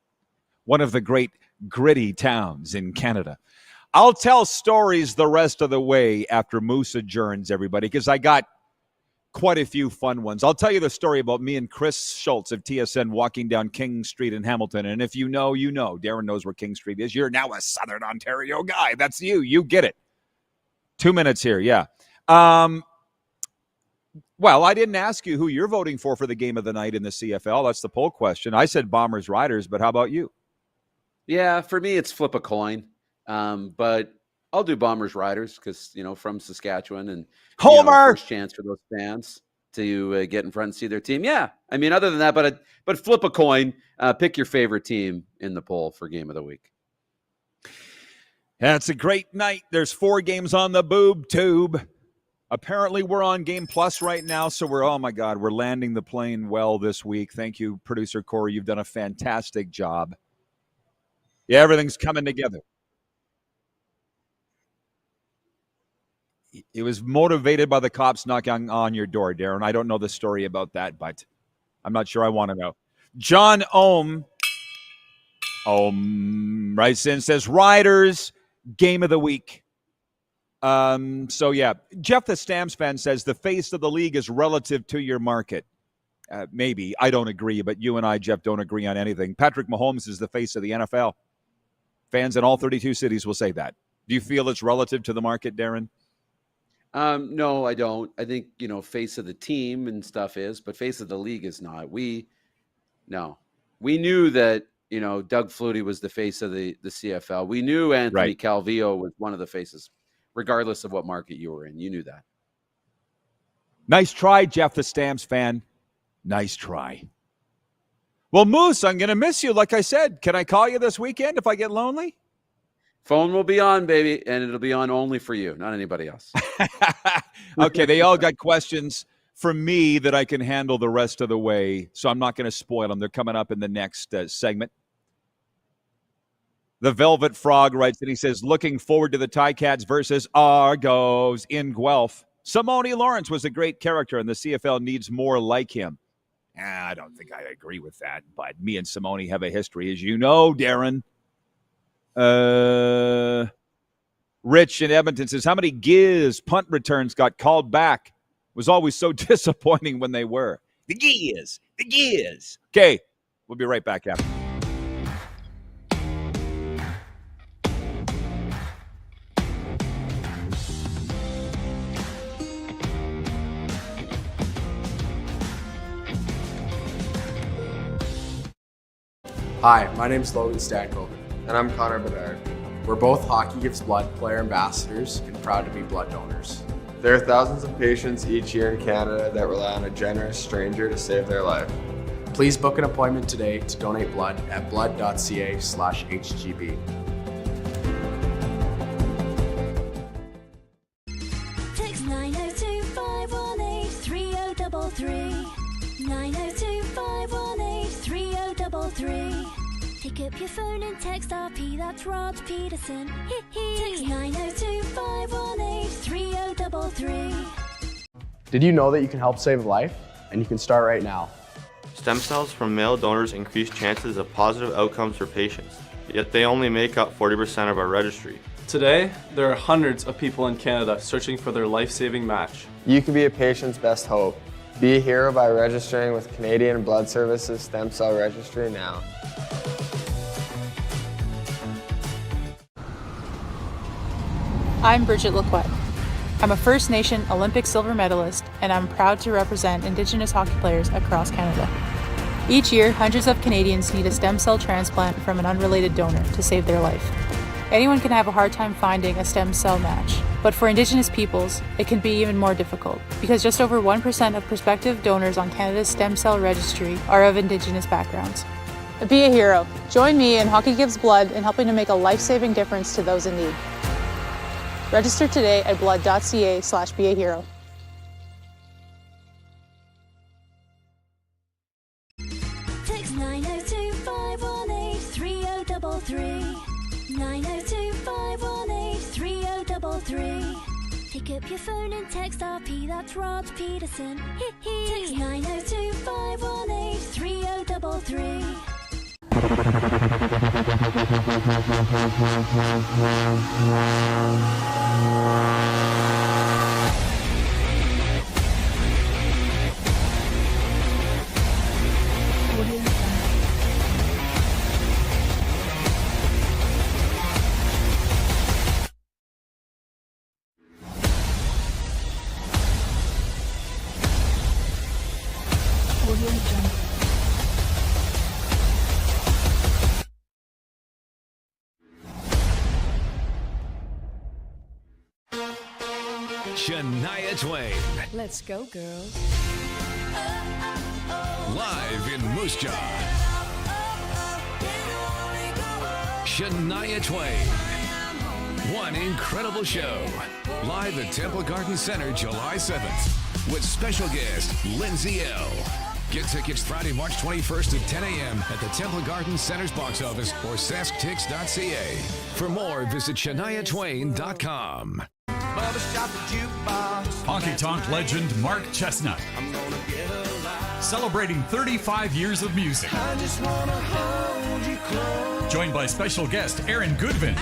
One of the great gritty towns in Canada. I'll tell stories the rest of the way after Moose adjourns, everybody, because I got quite a few fun ones. I'll tell you the story about me and Chris Schultz of TSN walking down King Street in Hamilton. And if you know, you know. Darren knows where King Street is. You're now a Southern Ontario guy. That's you. You get it. 2 minutes here. Yeah. Well, I didn't ask you who you're voting for the game of the night in the CFL. That's the poll question. I said Bombers Riders, but how about you? Yeah, for me, it's flip a coin. But I'll do Bombers Riders because, from Saskatchewan and Homer! First chance for those fans to get in front and see their team. Yeah, I mean, other than that, but flip a coin. Pick your favorite team in the poll for game of the week. That's a great night. There's 4 games on the boob tube. Apparently, we're on Game Plus right now, so we're landing the plane well this week. Thank you, Producer Corey. You've done a fantastic job. Yeah, everything's coming together. It was motivated by the cops knocking on your door, Darren. I don't know the story about that, but I'm not sure I want to know. John Ohm writes in, says, Riders, game of the week. So, yeah, Jeff the Stamps fan says the face of the league is relative to your market. Maybe. I don't agree, but you and I, Jeff, don't agree on anything. Patrick Mahomes is the face of the NFL. Fans in all 32 cities will say that. Do you feel it's relative to the market, Darren? No, I don't. I think, face of the team and stuff is, but face of the league is not. We knew that, Doug Flutie was the face of the CFL. We knew Anthony Calvillo was one of the faces, regardless of what market you were in. You knew that. Nice try, Jeff the Stamps fan. Nice try. Well, Moose, I'm going to miss you. Like I said, can I call you this weekend if I get lonely? Phone will be on, baby, and it'll be on only for you, not anybody else. Okay, they all got questions for me that I can handle the rest of the way, so I'm not going to spoil them. They're coming up in the next segment. The Velvet Frog writes that he says, looking forward to the Ticats versus Argos in Guelph. Simone Lawrence was a great character, and the CFL needs more like him. I don't think I agree with that, but me and Simone have a history, as you know, Darren. Rich in Edmonton says, how many Giz punt returns got called back? It was always so disappointing when they were. The Giz. Okay, we'll be right back after. Hi, my name's Logan Stankoven. And I'm Connor Bedard. We're both Hockey Gives Blood player ambassadors and proud to be blood donors. There are thousands of patients each year in Canada that rely on a generous stranger to save their life. Please book an appointment today to donate blood at blood.ca/HGB. Text 902-518-3033. 902-518-3033. Pick up your phone and text RP, that's Rod Pedersen. Text 902-518-3033. Did you know that you can help save a life? And you can start right now. Stem cells from male donors increase chances of positive outcomes for patients, yet they only make up 40% of our registry. Today, there are hundreds of people in Canada searching for their life-saving match. You can be a patient's best hope. Be a hero by registering with Canadian Blood Services Stem Cell Registry now. I'm Bridget Lacquette. I'm a First Nation Olympic silver medalist, and I'm proud to represent Indigenous hockey players across Canada. Each year, hundreds of Canadians need a stem cell transplant from an unrelated donor to save their life. Anyone can have a hard time finding a stem cell match, but for Indigenous peoples, it can be even more difficult because just over 1% of prospective donors on Canada's stem cell registry are of Indigenous backgrounds. Be a hero. Join me in Hockey Gives Blood in helping to make a life-saving difference to those in need. Register today at blood.ca/beahero. Text 902-518-3033. 902-518-3033. Pick up your phone and text RP, that's Rod Pedersen. Text 902-518-3033. Shania Twain. Let's go, girls. Live in Moose Jaw. Shania Twain. One incredible show. Live at Temple Garden Center July 7th with special guest Lindsay L. Get tickets Friday, March 21st at 10 a.m. at the Temple Garden Center's box office or sasktix.ca. For more, visit ShaniaTwain.com. Honky Tonk legend Mark Chestnut. Celebrating 35 years of music. Joined by special guest Aaron Goodvin.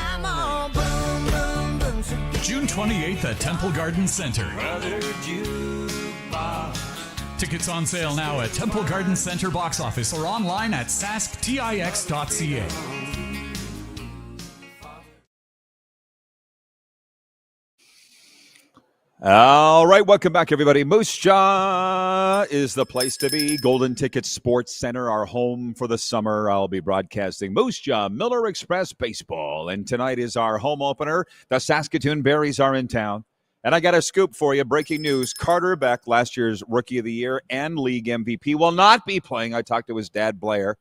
June 28th at Temple Garden Center. Tickets on sale now at Temple Garden Center box office or online at sasktix.ca. All right, welcome back, everybody. Moose Jaw is the place to be. Golden Ticket Sports Center, our home for the summer. I'll be broadcasting Moose Jaw Miller Express Baseball, and tonight is our home opener. The Saskatoon Berries are in town. And I got a scoop for you. Breaking news. Carter Beck, last year's Rookie of the Year and League MVP, will not be playing. I talked to his dad, Blair,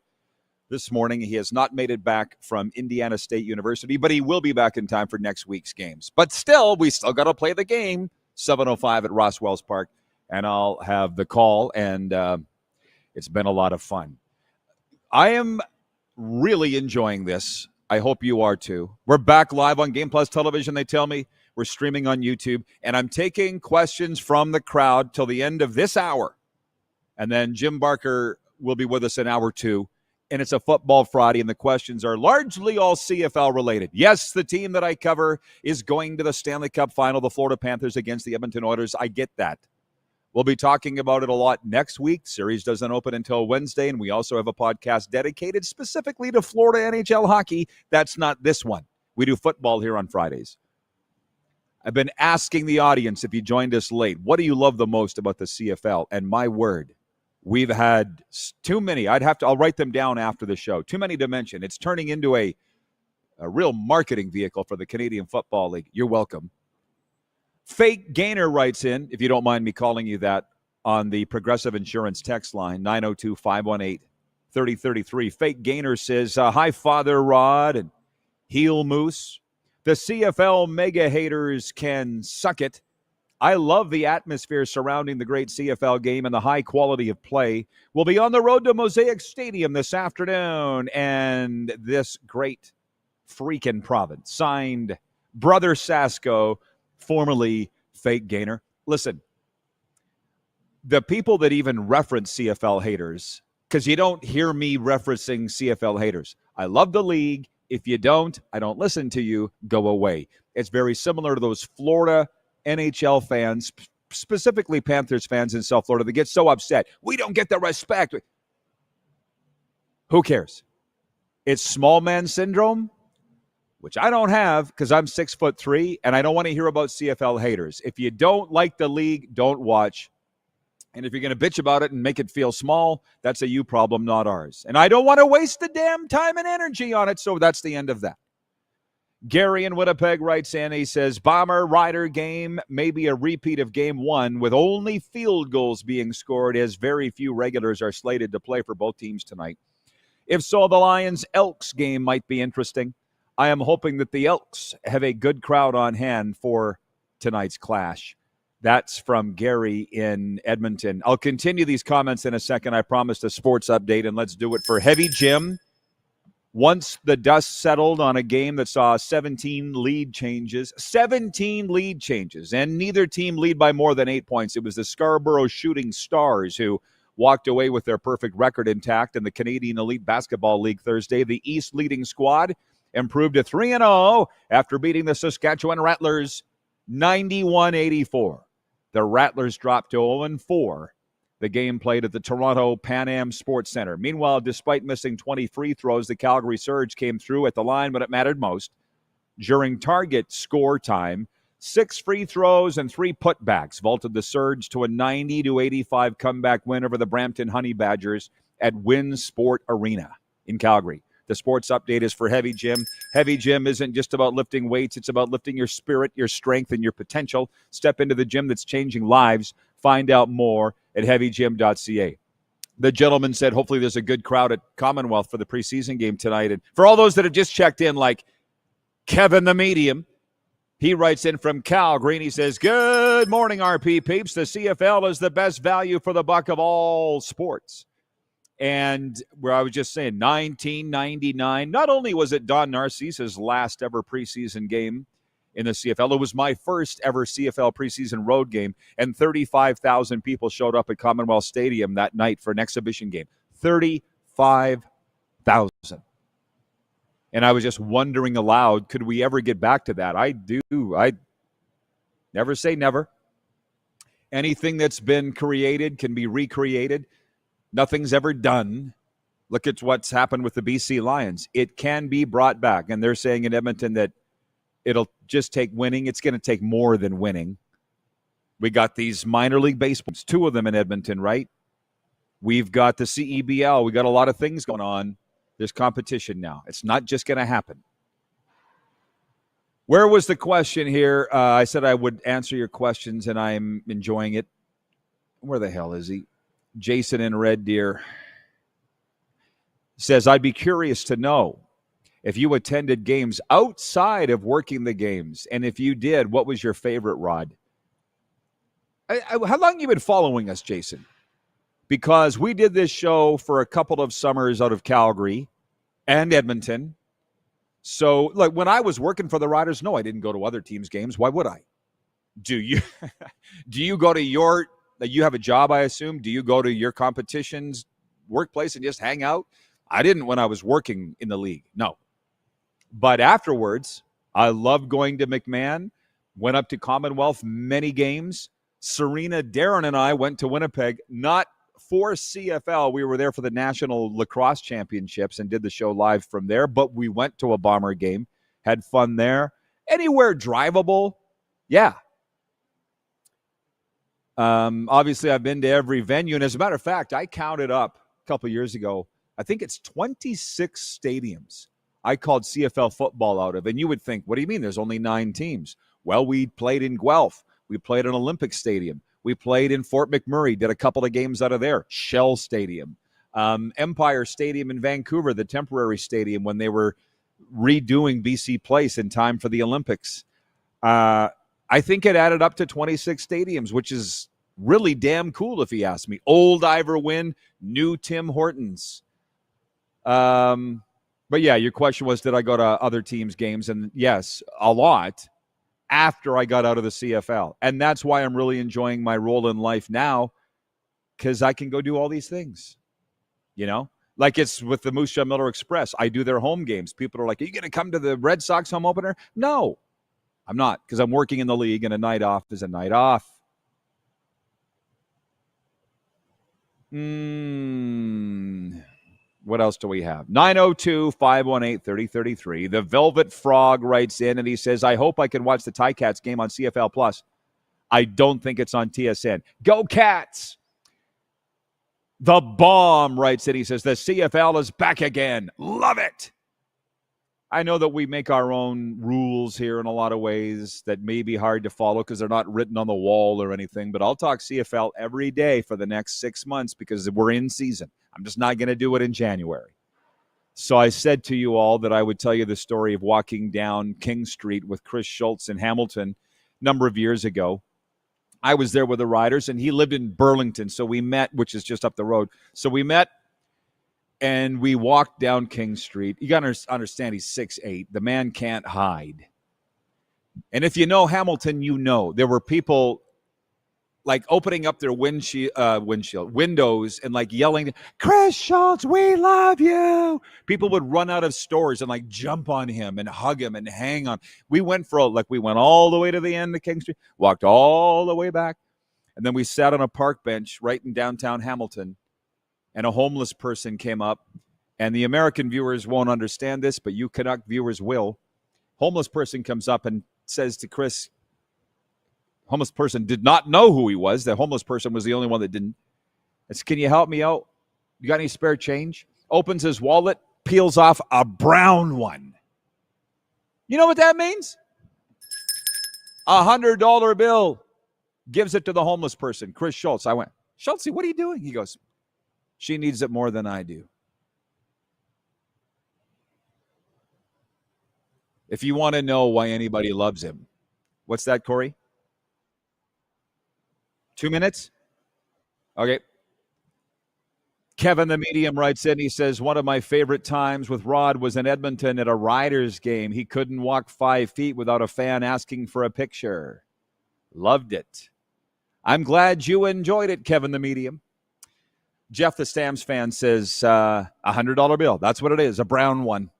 this morning. He has not made it back from Indiana State University, but he will be back in time for next week's games. But still, we still got to play the game. 7:05 at Ross Wells Park, and I'll have the call, and it's been a lot of fun. I am really enjoying this. I hope you are too. We're back live on Game Plus Television, they tell me. We're streaming on YouTube, and I'm taking questions from the crowd till the end of this hour. And then Jim Barker will be with us in hour 2, and it's a Football Friday, and the questions are largely all CFL related. Yes, the team that I cover is going to the Stanley Cup final, the Florida Panthers against the Edmonton Oilers. I get that. We'll be talking about it a lot next week. Series doesn't open until Wednesday, and we also have a podcast dedicated specifically to Florida NHL hockey. That's not this one. We do football here on Fridays. I've been asking the audience, if you joined us late, what do you love the most about the CFL? And my word, we've had too many. I'll write them down after the show. Too many to mention. It's turning into a real marketing vehicle for the Canadian Football League. You're welcome. Fake Gainer writes in, if you don't mind me calling you that, on the Progressive Insurance text line, 902-518-3033. Fake Gainer says, hi, Father Rod and Heel Moose. The CFL mega haters can suck it. I love the atmosphere surrounding the great CFL game and the high quality of play. We'll be on the road to Mosaic Stadium this afternoon and this great freaking province. Signed, Brother Sasko, formerly Fake Gainer. Listen, the people that even reference CFL haters, because you don't hear me referencing CFL haters. I love the league. If you don't, I don't listen to you. Go away. It's very similar to those Florida NHL fans, specifically Panthers fans in South Florida, that get so upset. We don't get the respect. Who cares? It's small man syndrome, which I don't have because I'm 6'3", and I don't want to hear about CFL haters. If you don't like the league, don't watch. And if you're going to bitch about it and make it feel small, that's a you problem, not ours. And I don't want to waste the damn time and energy on it, so that's the end of that. Gary in Winnipeg writes in, he says, Bomber Rider game may be a repeat of Game 1 with only field goals being scored, as very few regulars are slated to play for both teams tonight. If so, the Lions-Elks game might be interesting. I am hoping that the Elks have a good crowd on hand for tonight's clash. That's from Gary in Edmonton. I'll continue these comments in a second. I promised a sports update, and let's do it for Heavy Jim. Once the dust settled on a game that saw 17 lead changes, and neither team lead by more than 8 points. It was the Scarborough Shooting Stars who walked away with their perfect record intact in the Canadian Elite Basketball League Thursday. The East leading squad improved to 3-0 after beating the Saskatchewan Rattlers 91-84. The Rattlers dropped to 0-4. The game played at the Toronto Pan Am Sports Center. Meanwhile, despite missing 20 free throws, the Calgary Surge came through at the line when it mattered most. During target score time, 6 free throws and 3 putbacks vaulted the Surge to a 90-85 comeback win over the Brampton Honey Badgers at Wynn Sport Arena in Calgary. The sports update is for Heavy Gym. Heavy Gym isn't just about lifting weights. It's about lifting your spirit, your strength, and your potential. Step into the gym that's changing lives. Find out more at heavygym.ca. The gentleman said, hopefully there's a good crowd at Commonwealth for the preseason game tonight. And for all those that have just checked in, like Kevin the Medium, he writes in from Calgary, and he says, good morning, RP peeps. The CFL is the best value for the buck of all sports. And where I was just saying, 1999, not only was it Don Narcise's last ever preseason game in the CFL, it was my first ever CFL preseason road game, and 35,000 people showed up at Commonwealth Stadium that night for an exhibition game. 35,000. And I was just wondering aloud, could we ever get back to that? I never say never. Anything that's been created can be recreated. Nothing's ever done. Look at what's happened with the BC Lions. It can be brought back. And they're saying in Edmonton that it'll just take winning. It's going to take more than winning. We got these minor league baseballs, 2 of them in Edmonton, right? We've got the CEBL. We got a lot of things going on. There's competition now. It's not just going to happen. Where was the question here? I said I would answer your questions, and I'm enjoying it. Where the hell is he? Jason in Red Deer says, I'd be curious to know if you attended games outside of working the games. And if you did, what was your favorite, Rod? How long have you been following us, Jason? Because we did this show for a couple of summers out of Calgary and Edmonton. So, like, when I was working for the Riders, no, I didn't go to other teams' games. Why would I? Do you go to you have a job, I assume? Do you go to your competition's workplace and just hang out? I didn't when I was working in the league, no. But afterwards, I loved going to McMahon, went up to Commonwealth, many games. Serena, Darren, and I went to Winnipeg, not for CFL. We were there for the National Lacrosse Championships and did the show live from there, but we went to a Bomber game, had fun there. Anywhere drivable, yeah. Obviously, I've been to every venue, and as a matter of fact, I counted up a couple years ago, I think it's 26 stadiums I called CFL football out of. And you would think, what do you mean there's only 9 teams? Well, we played in Guelph. We played in Olympic Stadium. We played in Fort McMurray, did a couple of games out of there. Shell Stadium. Empire Stadium in Vancouver, the temporary stadium when they were redoing BC Place in time for the Olympics. I think it added up to 26 stadiums, which is really damn cool if you ask me. Old Ivor Wynn, new Tim Hortons. But yeah, your question was, did I go to other teams' games? And yes, a lot after I got out of the CFL. And that's why I'm really enjoying my role in life now, because I can go do all these things, you know? Like it's with the Moose Jaw Miller Express. I do their home games. People are like, are you going to come to the Red Sox home opener? No, I'm not, because I'm working in the league, and a night off is a night off. What else do we have? 902-518-3033. The Velvet Frog writes in, and he says, I hope I can watch the Ticats game on CFL Plus. I don't think it's on TSN. Go Cats! The Bomb writes in, he says, the CFL is back again. Love it! I know that we make our own rules here in a lot of ways that may be hard to follow because they're not written on the wall or anything, but I'll talk CFL every day for the next 6 months because we're in season. I'm just not going to do it in January. So I said to you all that I would tell you the story of walking down King Street with Chris Schultz in Hamilton a number of years ago. I was there with the Riders, and he lived in Burlington, so we met, which is just up the road. So we met, and we walked down King Street. You got to understand he's 6'8". The man can't hide. And if you know Hamilton, you know there were people like opening up their windows and like yelling, Chris Schultz, we love you. People would run out of stores and like jump on him and hug him and hang on. We went all the way to the end of King Street, walked all the way back, and then we sat on a park bench right in downtown Hamilton, and a homeless person came up, and the American viewers won't understand this, but you Canuck viewers will. Homeless person comes up and says to Chris, homeless person did not know who he was. The homeless person was the only one that didn't. I said, can you help me out? You got any spare change? Opens his wallet, peels off a brown one. You know what that means? $100 bill. Gives it to the homeless person, Chris Schultz. I went, Schultz, what are you doing? He goes, she needs it more than I do. If you want to know why anybody loves him, what's that, Corey? 2 minutes? Okay. Kevin the Medium writes in, he says, one of my favorite times with Rod was in Edmonton at a Riders game. He couldn't walk 5 feet without a fan asking for a picture. Loved it. I'm glad you enjoyed it, Kevin the Medium. Jeff the Stamps fan says, $100 bill. That's what it is, a brown one.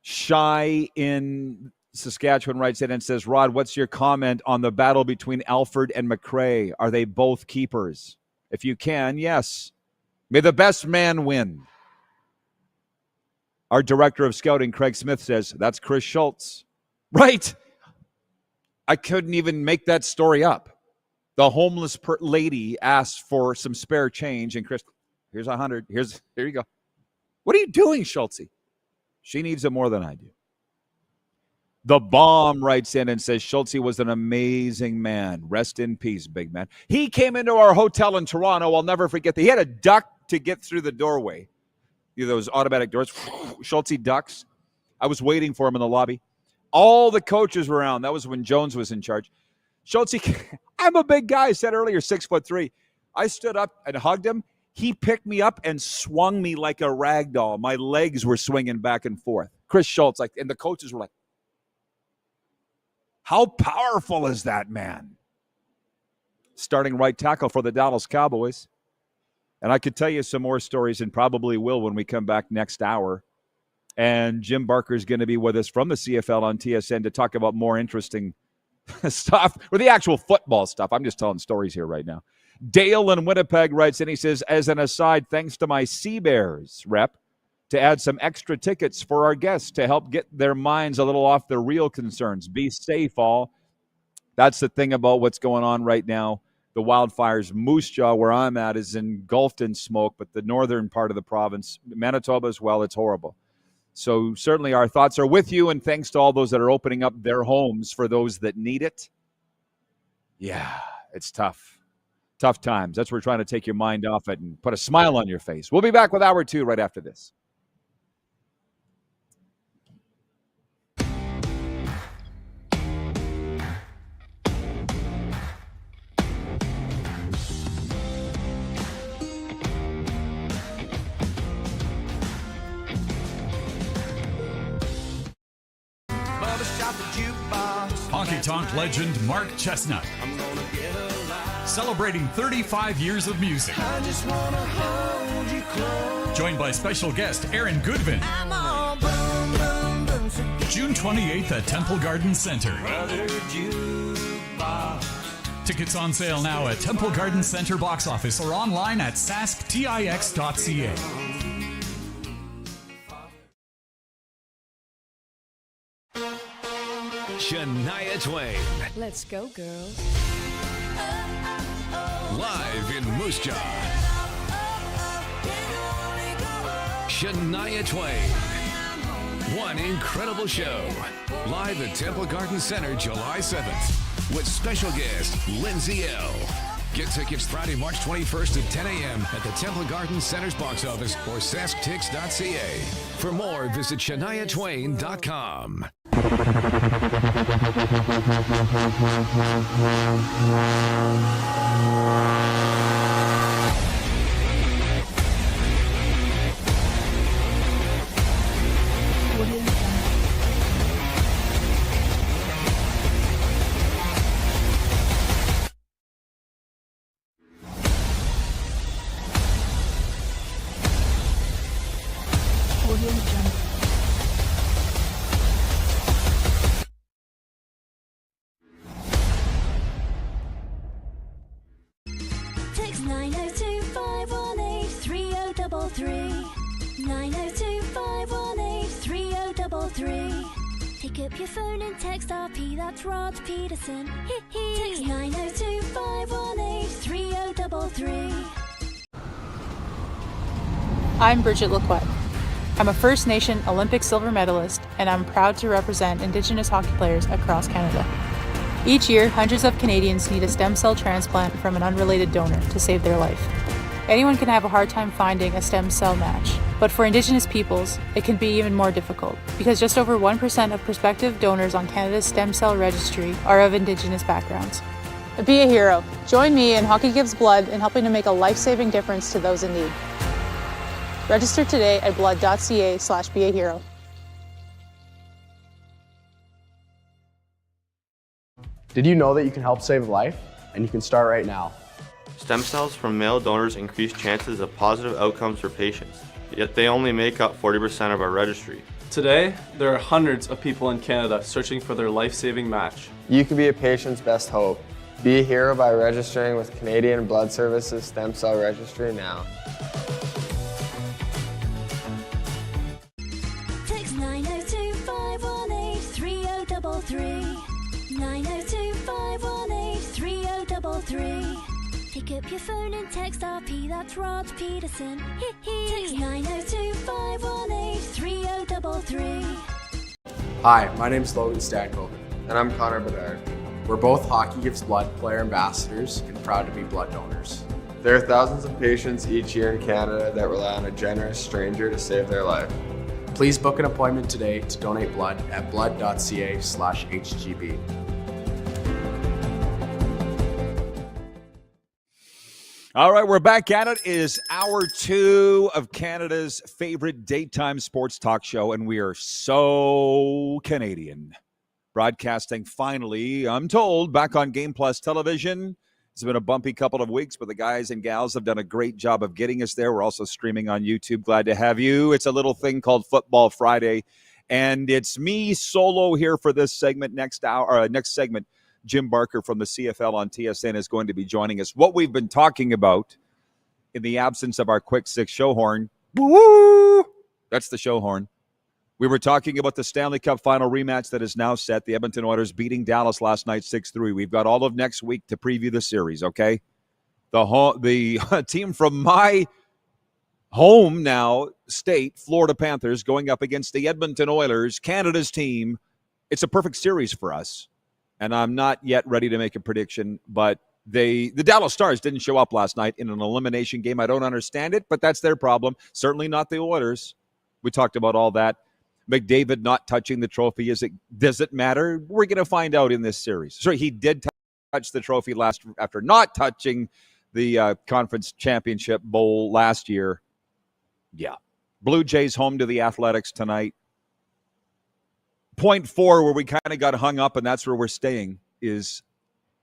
Shy in Saskatchewan writes in and says, Rod, what's your comment on the battle between Alford and McRae? Are they both keepers? If you can, yes. May the best man win. Our director of scouting, Craig Smith, says, that's Chris Schultz. Right. I couldn't even make that story up. The homeless lady asked for some spare change, and Chris, here's 100. Here you go. What are you doing, Schultz? She needs it more than I do. The Bomb writes in and says, Schultz was an amazing man. Rest in peace, big man. He came into our hotel in Toronto. I'll never forget that. He had a duck to get through the doorway. You know, those automatic doors. Schultz ducks. I was waiting for him in the lobby. All the coaches were around. That was when Jones was in charge. Schultz, I'm a big guy, I said earlier, 6'3". I stood up and hugged him. He picked me up and swung me like a rag doll. My legs were swinging back and forth. Chris Schultz, and the coaches were like, how powerful is that man? Starting right tackle for the Dallas Cowboys. And I could tell you some more stories and probably will when we come back next hour. And Jim Barker is going to be with us from the CFL on TSN to talk about more interesting stuff, or the actual football stuff. I'm just telling stories here right now. Dale in Winnipeg writes in, he says, as an aside, thanks to my Sea Bears rep to add some extra tickets for our guests to help get their minds a little off their real concerns. Be safe, all. That's the thing about what's going on right now. The wildfires, Moose Jaw, where I'm at, is engulfed in smoke, but the northern part of the province, Manitoba as well, it's horrible. So certainly our thoughts are with you, and thanks to all those that are opening up their homes for those that need it. Yeah, it's tough. Tough times. That's where we're trying to take your mind off it and put a smile on your face. We'll be back with Hour 2 right after this. Honky Tonk legend Mark Chestnut. Celebrating 35 years of music. Joined by special guest Aaron Goodvin. June 28th at Temple Garden Center. Tickets on sale now at Temple Garden Center box office or online at sasktix.ca. Shania Twain. Let's go, girls. Live in Moose Jaw. Shania Twain. One incredible show. Live at Temple Garden Center July 7th. With special guest Lindsay L. Get tickets Friday, March 21st at 10 a.m. at the Temple Garden Center's box office or sasktix.ca. For more, visit shaniatwain.com. Text 902-518-3033. 902-518-3033. Pick up your phone and text RP, that's Rod Pedersen. Text 902-518-3033. I'm Bridget Lacquette. I'm a First Nation Olympic silver medalist, and I'm proud to represent Indigenous hockey players across Canada. Each year, hundreds of Canadians need a stem cell transplant from an unrelated donor to save their life. Anyone can have a hard time finding a stem cell match, but for Indigenous peoples, it can be even more difficult because just over 1% of prospective donors on Canada's stem cell registry are of Indigenous backgrounds. Be a hero. Join me in Hockey Gives Blood in helping to make a life-saving difference to those in need. Register today at blood.ca/beahero. Did you know that you can help save a life? And you can start right now. Stem cells from male donors increase chances of positive outcomes for patients, yet they only make up 40% of our registry. Today, there are hundreds of people in Canada searching for their life-saving match. You can be a patient's best hope. Be a hero by registering with Canadian Blood Services Stem Cell Registry now. Text 902-518-3033. 902-518-3033. Pick up your phone and text RP, that's Rod Pedersen. Text 902-518-3033. Hi, my name's Logan Stankoven. And I'm Connor Bedard. We're both Hockey Gives Blood player ambassadors and proud to be blood donors. There are thousands of patients each year in Canada that rely on a generous stranger to save their life. Please book an appointment today to donate blood at blood.ca/HGB. All right, we're back at it. It is hour 2 of Canada's favorite daytime sports talk show, and we are so Canadian. Broadcasting finally, I'm told, back on Game Plus television. It's been a bumpy couple of weeks, but the guys and gals have done a great job of getting us there. We're also streaming on YouTube. Glad to have you. It's a little thing called Football Friday, and it's me solo here for this segment. Next segment, Jim Barker from the CFL on TSN is going to be joining us. What we've been talking about in the absence of our quick six show horn, woo! That's the show horn. We were talking about the Stanley Cup final rematch that is now set. The Edmonton Oilers beating Dallas last night 6-3. We've got all of next week to preview the series, okay? The team from my home now, state, Florida Panthers, going up against the Edmonton Oilers, Canada's team. It's a perfect series for us. And I'm not yet ready to make a prediction, but the Dallas Stars didn't show up last night in an elimination game. I don't understand it, but that's their problem. Certainly not the Oilers. We talked about all that. McDavid not touching the trophy. Does it matter? We're going to find out in this series. So he did touch the trophy after not touching the conference championship bowl last year. Yeah. Blue Jays home to the Athletics tonight. Point 4, where we kind of got hung up, and that's where we're staying, is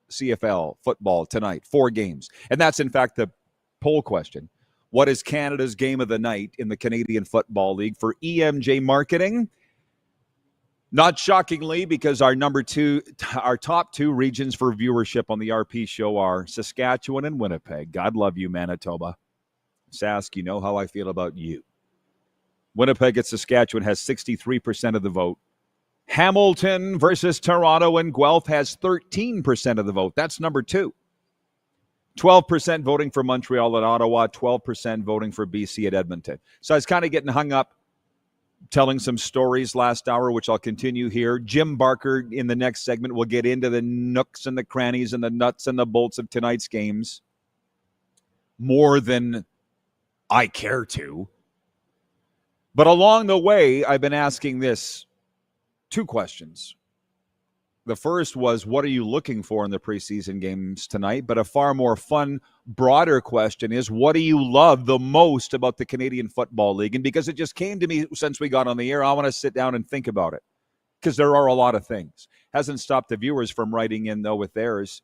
CFL football tonight. 4 games. And that's, in fact, the poll question. What is Canada's game of the night in the Canadian Football League for EMJ marketing? Not shockingly, because our top 2 regions for viewership on the RP show are Saskatchewan and Winnipeg. God love you, Manitoba. Sask, you know how I feel about you. Winnipeg at Saskatchewan has 63% of the vote. Hamilton versus Toronto and Guelph has 13% of the vote. That's number 2. 12% voting for Montreal and Ottawa, 12% voting for BC at Edmonton. So I was kind of getting hung up telling some stories last hour, which I'll continue here. Jim Barker in the next segment will get into the nooks and the crannies and the nuts and the bolts of tonight's games more than I care to. But along the way, I've been asking this 2 questions. The first was, what are you looking for in the preseason games tonight? But a far more fun, broader question is, what do you love the most about the Canadian Football League? And because it just came to me since we got on the air, I want to sit down and think about it, because there are a lot of things. Hasn't stopped the viewers from writing in, though, with theirs.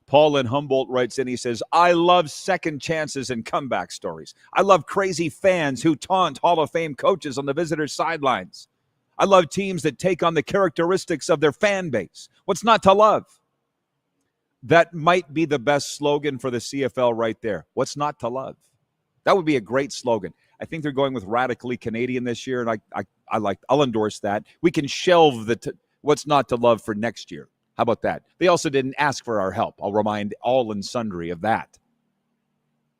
Paul in Humboldt writes in, he says, I love second chances and comeback stories. I love crazy fans who taunt Hall of Fame coaches on the visitors' sidelines. I love teams that take on the characteristics of their fan base. What's not to love? That might be the best slogan for the CFL right there. What's not to love? That would be a great slogan. I think they're going with radically Canadian this year, and I'll endorse that. We can shelve what's not to love for next year. How about that? They also didn't ask for our help. I'll remind all and sundry of that.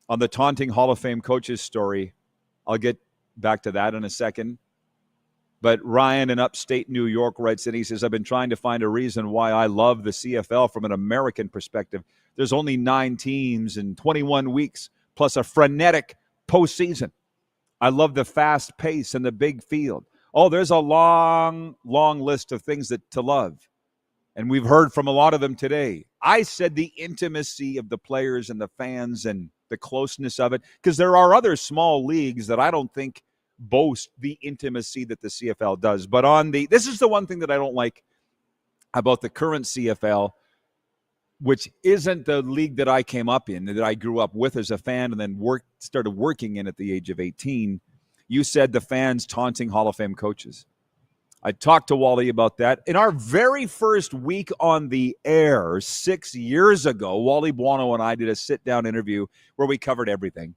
On the taunting Hall of Fame coaches story, I'll get back to that in a second. But Ryan in upstate New York writes in, he says, I've been trying to find a reason why I love the CFL from an American perspective. There's only 9 teams in 21 weeks, plus a frenetic postseason. I love the fast pace and the big field. Oh, there's a long, long list of things to love. And we've heard from a lot of them today. I said the intimacy of the players and the fans and the closeness of it, because there are other small leagues that I don't think boast the intimacy that the CFL does. But this is the one thing that I don't like about the current CFL, which isn't the league that I came up in, that I grew up with as a fan and then started working in at the age of 18. You said the fans taunting Hall of Fame coaches. I talked to Wally about that. In our very first week on the air 6 years ago, Wally Buono and I did a sit-down interview where we covered everything.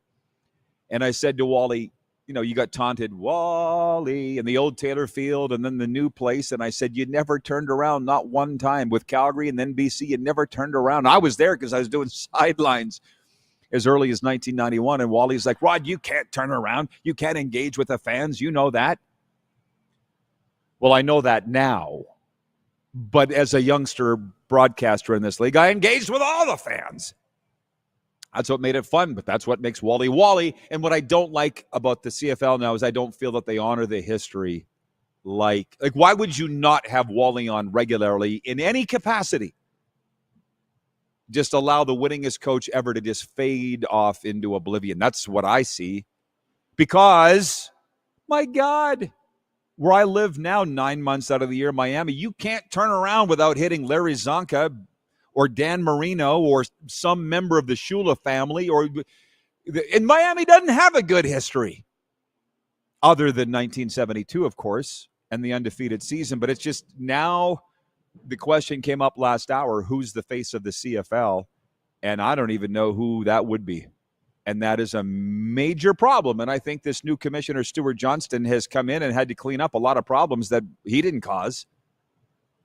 And I said to Wally, you got taunted, Wally, in the old Taylor Field and then the new place. And I said, you never turned around, not one time. With Calgary and then BC, you never turned around. I was there because I was doing sidelines as early as 1991. And Wally's like, Rod, you can't turn around. You can't engage with the fans. You know that. Well, I know that now. But as a youngster broadcaster in this league, I engaged with all the fans. That's what made it fun, but that's what makes Wally Wally. And what I don't like about the CFL now is I don't feel that they honor the history. Like why would you not have Wally on regularly in any capacity? Just allow the winningest coach ever to just fade off into oblivion. That's what I see. Because, my God, where I live now 9 months out of the year, Miami, you can't turn around without hitting Larry Zonka or Dan Marino or some member of the Shula family. And Miami doesn't have a good history other than 1972, of course, and the undefeated season. But it's just now the question came up last hour, who's the face of the CFL? And I don't even know who that would be. And that is a major problem. And I think this new commissioner, Stuart Johnston, has come in and had to clean up a lot of problems that he didn't cause.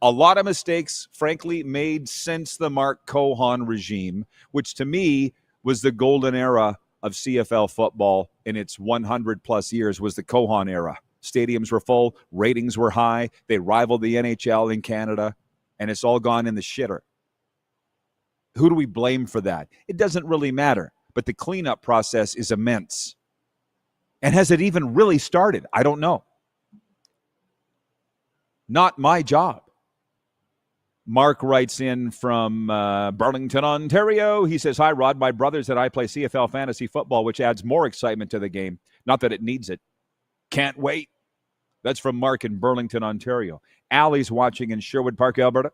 A lot of mistakes, frankly, made since the Mark Cohon regime, which to me was the golden era of CFL football in its 100-plus years, was the Cohon era. Stadiums were full, ratings were high, they rivaled the NHL in Canada, and it's all gone in the shitter. Who do we blame for that? It doesn't really matter, but the cleanup process is immense. And has it even really started? I don't know. Not my job. Mark writes in from Burlington, Ontario. He says, hi, Rod. My brothers and I play CFL fantasy football, which adds more excitement to the game. Not that it needs it. Can't wait. That's from Mark in Burlington, Ontario. Allie's watching in Sherwood Park, Alberta.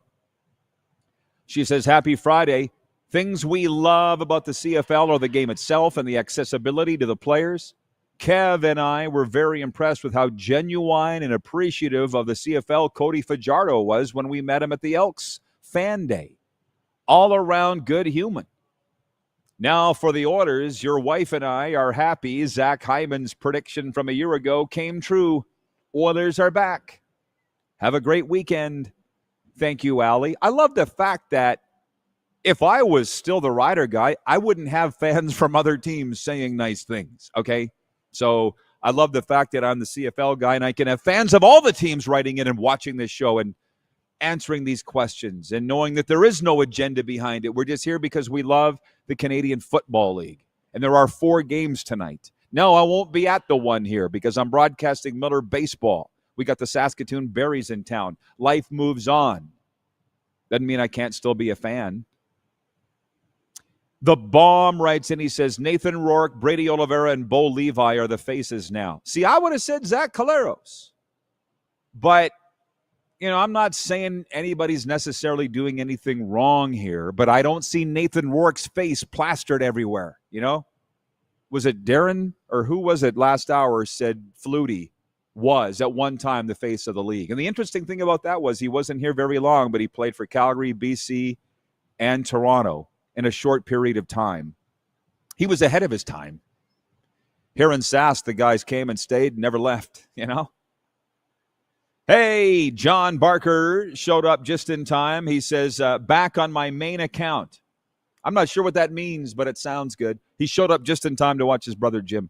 She says, happy Friday. Things we love about the CFL are the game itself and the accessibility to the players. Kev and I were very impressed with how genuine and appreciative of the CFL Cody Fajardo was when we met him at the Elks Fan Day. All around good human. Now for the orders, your wife and I are happy Zach Hyman's prediction from a year ago came true. Oilers are back. Have a great weekend. Thank you, Allie. I love the fact that if I was still the Rider guy, I wouldn't have fans from other teams saying nice things, okay? So I love the fact that I'm the CFL guy and I can have fans of all the teams writing in and watching this show and answering these questions and knowing that there is no agenda behind it. We're just here because we love the Canadian Football League. And there are 4 games tonight. No, I won't be at the one here because I'm broadcasting Miller baseball. We got the Saskatoon Berries in town. Life moves on. Doesn't mean I can't still be a fan. The Bomb writes in, he says, Nathan Rourke, Brady Oliveira, and Bo Levi are the faces now. See, I would have said Zach Collaros. But, I'm not saying anybody's necessarily doing anything wrong here, but I don't see Nathan Rourke's face plastered everywhere, Was it Darren or who was it last hour said Flutie was at one time the face of the league? And the interesting thing about that was he wasn't here very long, but he played for Calgary, BC, and Toronto in a short period of time. He was ahead of his time. Here in Sask, the guys came and stayed, never left, Hey, John Barker showed up just in time. He says, back on my main account. I'm not sure what that means, but it sounds good. He showed up just in time to watch his brother Jim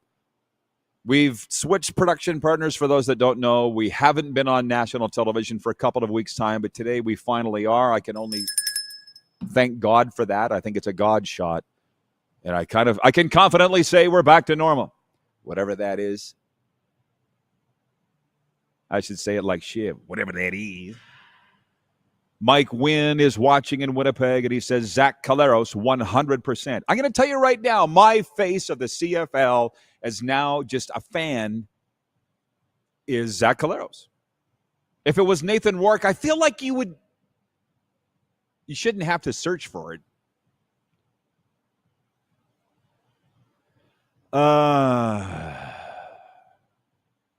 We've switched production partners. For those that don't know, we haven't been on national television for a couple of weeks' time, but today we finally are. I can only thank God for that. I think it's a God shot. And I can confidently say we're back to normal, whatever that is. I should say it like shit, whatever that is. Mike Wynn is watching in Winnipeg, and he says, Zach Caleros, 100%. I'm going to tell you right now, my face of the CFL as now just a fan is Zach Caleros. If it was Nathan Rourke, I feel like you shouldn't have to search for it.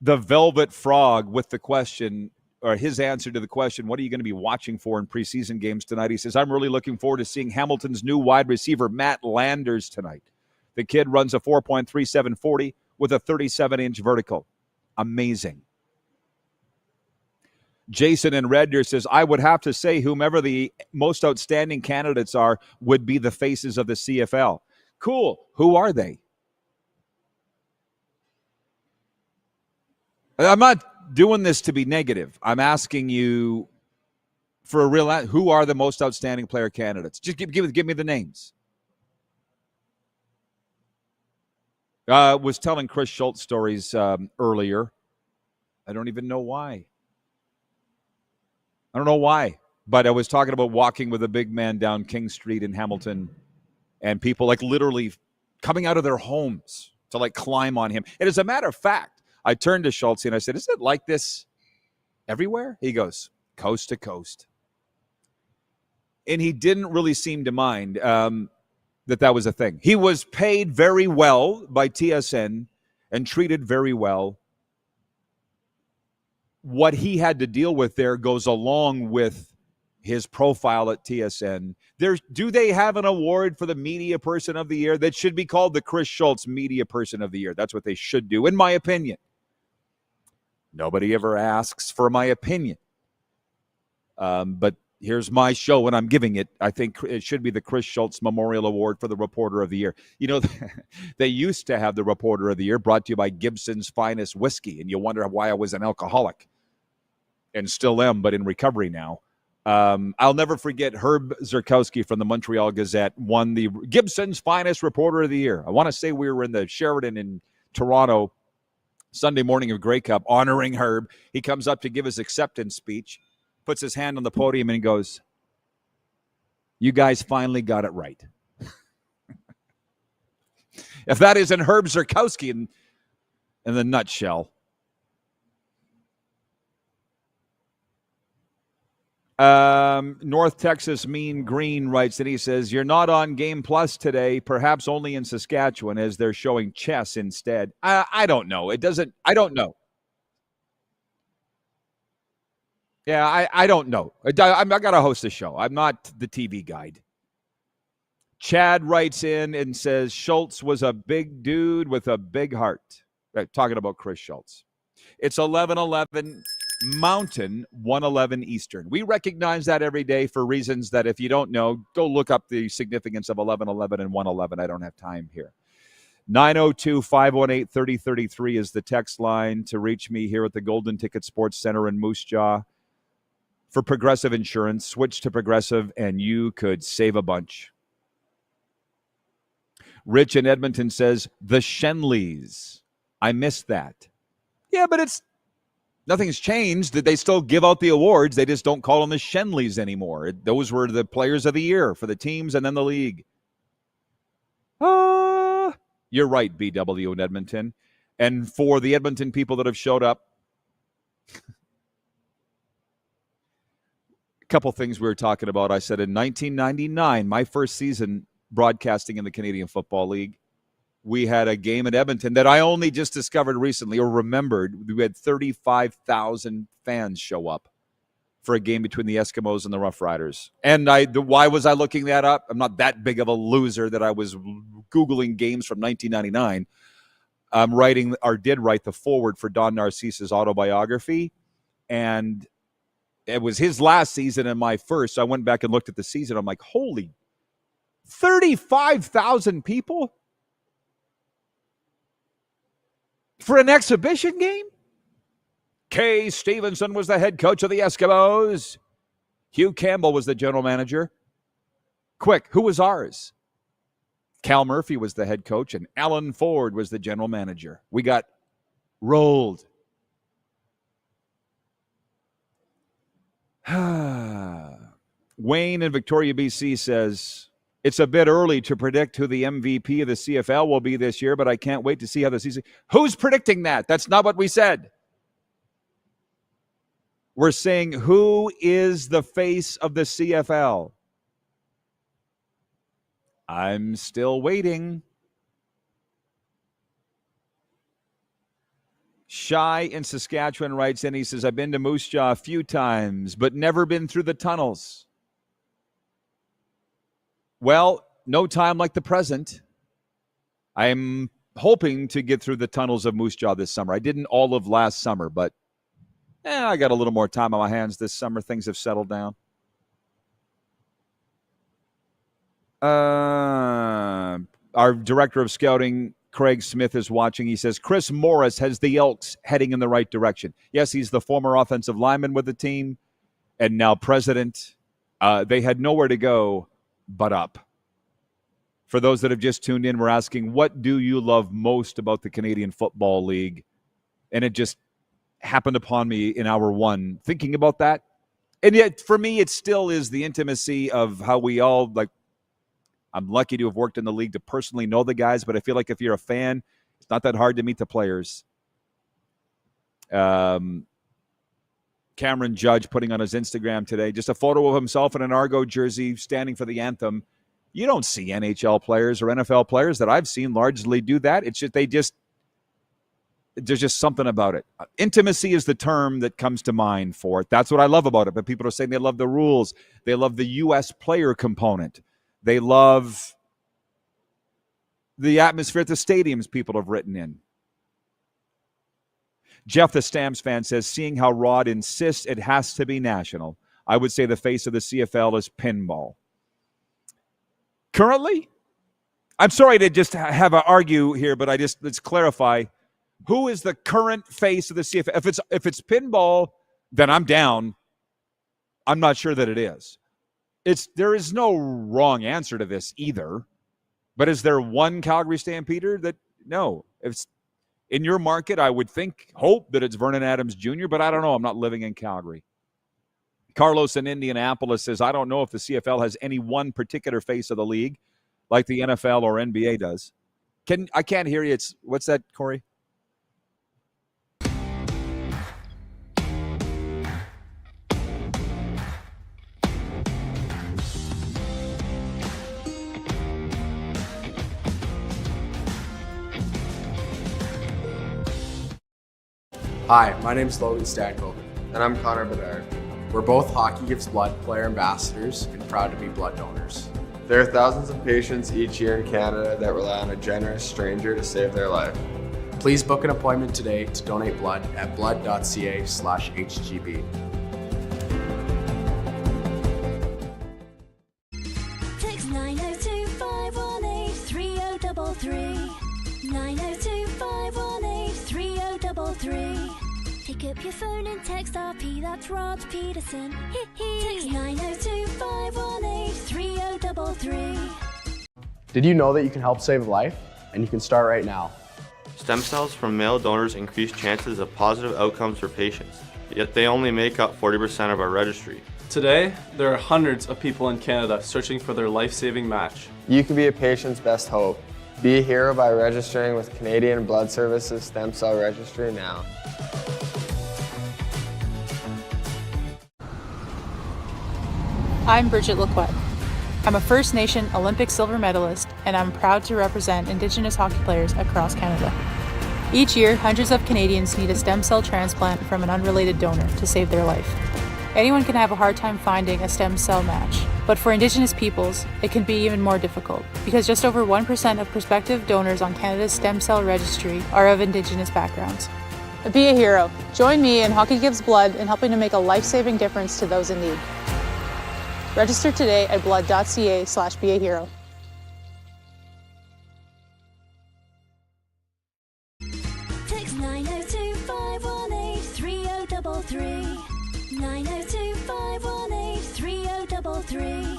The Velvet Frog with the question, or his answer to the question, what are you going to be watching for in preseason games tonight? He says, I'm really looking forward to seeing Hamilton's new wide receiver, Matt Landers, tonight. The kid runs a 4.3740 with a 37-inch vertical. Amazing. Jason in Red Deer says, I would have to say whomever the most outstanding candidates are would be the faces of the CFL. Cool. Who are they? I'm not doing this to be negative. I'm asking you for a real, who are the most outstanding player candidates? Just give me the names. Was telling Chris Schultz stories earlier. I don't even know why. I don't know why, but I was talking about walking with a big man down King Street in Hamilton, and people like literally coming out of their homes to like climb on him. And as a matter of fact, I turned to Schultz and I said, is it like this everywhere? He goes, coast to coast. And he didn't really seem to mind that was a thing. He was paid very well by TSN and treated very well. What he had to deal with there goes along with his profile at TSN. Do they have an award for the Media Person of the Year? That should be called the Chris Schultz Media Person of the Year. That's what they should do, in my opinion. Nobody ever asks for my opinion. But here's my show, and I'm giving it. I think it should be the Chris Schultz Memorial Award for the Reporter of the Year. You know, they used to have the Reporter of the Year brought to you by Gibson's Finest Whiskey, and you wonder why I was an alcoholic. And still am, but in recovery now. I'll never forget Herb Zurkowski from the Montreal Gazette won the Gibson's Finest Reporter of the Year. I want to say we were in the Sheraton in Toronto Sunday morning of Grey Cup honoring Herb. He comes up to give his acceptance speech, puts his hand on the podium, and he goes, you guys finally got it right. If that isn't Herb Zurkowski in the nutshell. North Texas Mean Green writes, and he says, you're not on Game Plus today, perhaps only in Saskatchewan, as they're showing chess instead. I don't know. I don't know. Yeah, I don't know. I got to host a show. I'm not the TV guide. Chad writes in and says, Schultz was a big dude with a big heart. Right, talking about Chris Schultz. It's 11:11 Mountain, 1:11 Eastern. We recognize that every day for reasons that if you don't know, go look up the significance of 11:11 and 1:11. I don't have time here. 902-518-3033 is the text line to reach me here at the Golden Ticket Sports Center in Moose Jaw. For Progressive Insurance, switch to Progressive and you could save a bunch. Rich in Edmonton says, the Shenleys. I missed that. Yeah, but nothing's changed. They still give out the awards. They just don't call them the Shenleys anymore. Those were the players of the year for the teams and then the league. You're right, BW in Edmonton. And for the Edmonton people that have showed up, a couple things we were talking about. I said in 1999, my first season broadcasting in the Canadian Football League, we had a game in Edmonton that I only just discovered recently or remembered. We had 35,000 fans show up for a game between the Eskimos and the Rough Riders. And why was I looking that up? I'm not that big of a loser that I was Googling games from 1999. Did write the foreword for Don Narcise's autobiography. And it was his last season and my first. So I went back and looked at the season. I'm like, holy, 35,000 people? for an exhibition game? Kay Stevenson was the head coach of the Eskimos. Hugh Campbell was the general manager. Quick, who was ours? Cal Murphy was the head coach, and Alan Ford was the general manager. We got rolled. Wayne in Victoria, BC says, it's a bit early to predict who the MVP of the CFL will be this year, but I can't wait to see how the season... Who's predicting that? That's not what we said. We're saying who is the face of the CFL. I'm still waiting. Shy in Saskatchewan writes in, he says, I've been to Moose Jaw a few times, but never been through the tunnels. Well, no time like the present. I'm hoping to get through the tunnels of Moose Jaw this summer. I didn't all of last summer, but I got a little more time on my hands this summer. Things have settled down. Our director of scouting, Craig Smith, is watching. He says, Chris Morris has the Elks heading in the right direction. Yes, he's the former offensive lineman with the team and now president. They had nowhere to go but up. For those that have just tuned in, we're asking, what do you love most about the Canadian Football League? And it just happened upon me in hour one, thinking about that. And yet, for me, it still is the intimacy of how we all, like, I'm lucky to have worked in the league to personally know the guys, but I feel like if you're a fan, it's not that hard to meet the players. Cameron Judge putting on his Instagram today just a photo of himself in an Argo jersey standing for the anthem. You don't see NHL players or NFL players that I've seen largely do that. It's just there's just something about it. Intimacy is the term that comes to mind for it. That's what I love about it. But people are saying they love the rules. They love the U.S. player component. They love the atmosphere at the stadiums people have written in. Jeff, the Stamps fan, says, seeing how Rod insists it has to be national, I would say the face of the CFL is pinball. Currently? I'm sorry to just have an argue here, but let's clarify. Who is the current face of the CFL? If it's pinball, then I'm down. I'm not sure that it is. There is no wrong answer to this either. But is there one Calgary Stampeder that no? If it's in your market, I would hope that it's Vernon Adams Jr., but I don't know. I'm not living in Calgary. Carlos in Indianapolis says, I don't know if the CFL has any one particular face of the league like the NFL or NBA does. I can't hear you. What's that, Corey? Hi, my name's Logan Stankoven. And I'm Connor Bedard. We're both Hockey Gives Blood player ambassadors and proud to be blood donors. There are thousands of patients each year in Canada that rely on a generous stranger to save their life. Please book an appointment today to donate blood at blood.ca/HGB. Text 902-518-3033. 902-518-3033. Pick up your phone and text RP, that's Rod Pedersen. Text 902-518-3033. Did you know that you can help save a life? And you can start right now. Stem cells from male donors increase chances of positive outcomes for patients, yet they only make up 40% of our registry. Today, there are hundreds of people in Canada searching for their life-saving match. You can be a patient's best hope. Be a hero by registering with Canadian Blood Services Stem Cell Registry now. I'm Bridget Lacquette. I'm a First Nation Olympic silver medalist, and I'm proud to represent Indigenous hockey players across Canada. Each year, hundreds of Canadians need a stem cell transplant from an unrelated donor to save their life. Anyone can have a hard time finding a stem cell match, but for Indigenous peoples, it can be even more difficult because just over 1% of prospective donors on Canada's stem cell registry are of Indigenous backgrounds. Be a hero. Join me in Hockey Gives Blood in helping to make a life-saving difference to those in need. Register today at blood.ca/beahero. Text 902-518-3033. 902-518-3033.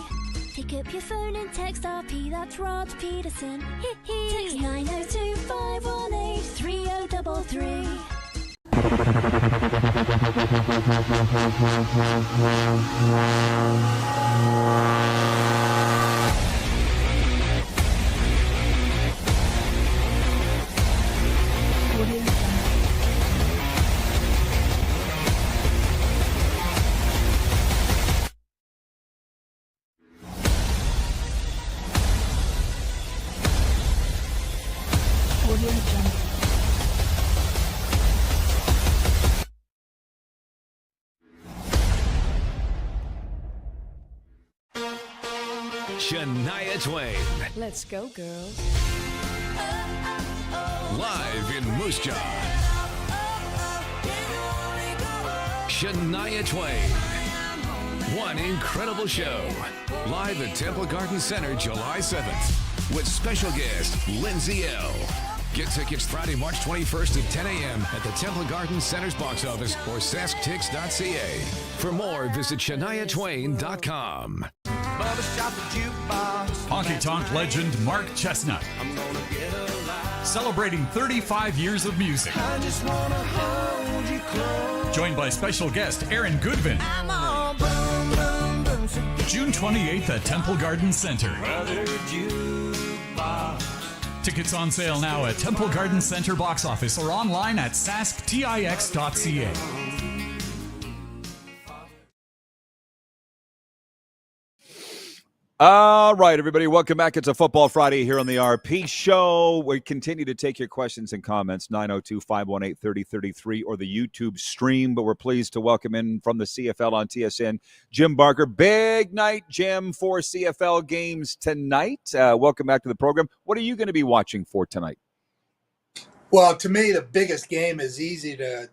Pick up your phone and text RP, that's Rod Pedersen. Text 902-518-3033. Shania Twain. Let's go, girls. Live in Moose Jaw. Shania Twain. One incredible show. Live at Temple Garden Center July 7th. With special guest Lindsay L. Get tickets Friday, March 21st at 10 a.m. at the Temple Garden Center's box office or sasktix.ca. For more, visit ShaniaTwain.com. Honky Tonk legend Mark Chestnut. Celebrating 35 years of music. Joined by special guest Aaron Goodvin. June 28th at Temple Garden Center. Tickets on sale now at Temple Garden Center box office or online at sasktix.ca. All right, everybody, welcome back. It's a Football Friday here on the RP Show. We continue to take your questions and comments, 902-518-3033 or the YouTube stream, but we're pleased to welcome in from the CFL on TSN, Jim Barker. Big night, Jim, for CFL games tonight. Welcome back to the program. What are you going to be watching for tonight? Well, to me, the biggest game is easy to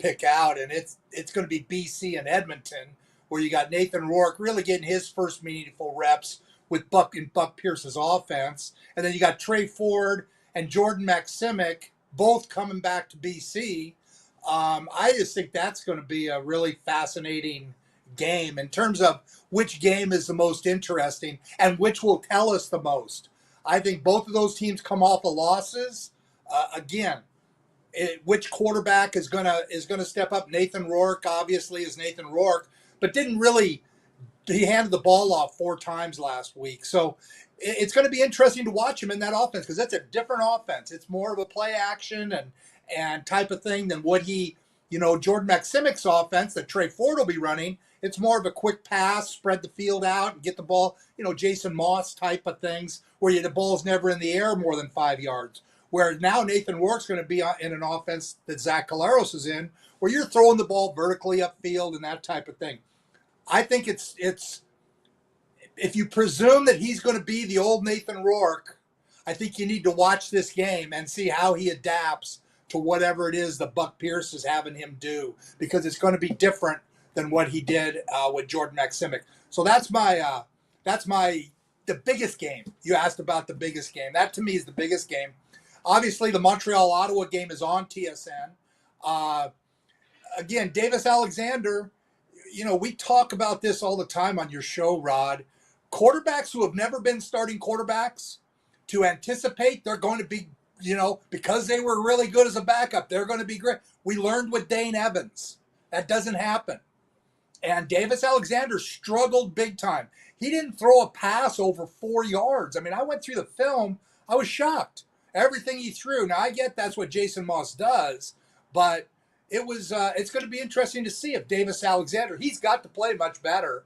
pick out, and it's going to be BC and Edmonton, where you got Nathan Rourke really getting his first meaningful reps with Buck Pierce's offense. And then you got Trey Ford and Jordan Maximic both coming back to BC. I just think that's going to be a really fascinating game in terms of which game is the most interesting and which will tell us the most. I think both of those teams come off of losses. Which quarterback is gonna step up? Nathan Rourke obviously is Nathan Rourke, but he handed the ball off 4 times last week. So it's going to be interesting to watch him in that offense because that's a different offense. It's more of a play action and type of thing than what Jordan Maximic's offense that Trey Ford will be running. It's more of a quick pass, spread the field out and get the ball, Jason Moss type of things where the ball's never in the air more than 5 yards. Where now Nathan Rourke's going to be in an offense that Zach Collaros is in, where you're throwing the ball vertically upfield and that type of thing. I think it's if you presume that he's going to be the old Nathan Rourke, I think you need to watch this game and see how he adapts to whatever it is that Buck Pierce is having him do, because it's going to be different than what he did with Jordan Maximic. So that's the biggest game. You asked about the biggest game. That to me is the biggest game. Obviously, the Montreal-Ottawa game is on TSN. Again, Davis Alexander, we talk about this all the time on your show, Rod. Quarterbacks who have never been starting quarterbacks, to anticipate they're going to be, because they were really good as a backup, they're going to be great. We learned with Dane Evans. That doesn't happen. And Davis Alexander struggled big time. He didn't throw a pass over 4 yards. I mean, I went through the film. I was shocked. Everything he threw. Now, I get that's what Jason Moss does, but it's going to be interesting to see if Davis Alexander, he's got to play much better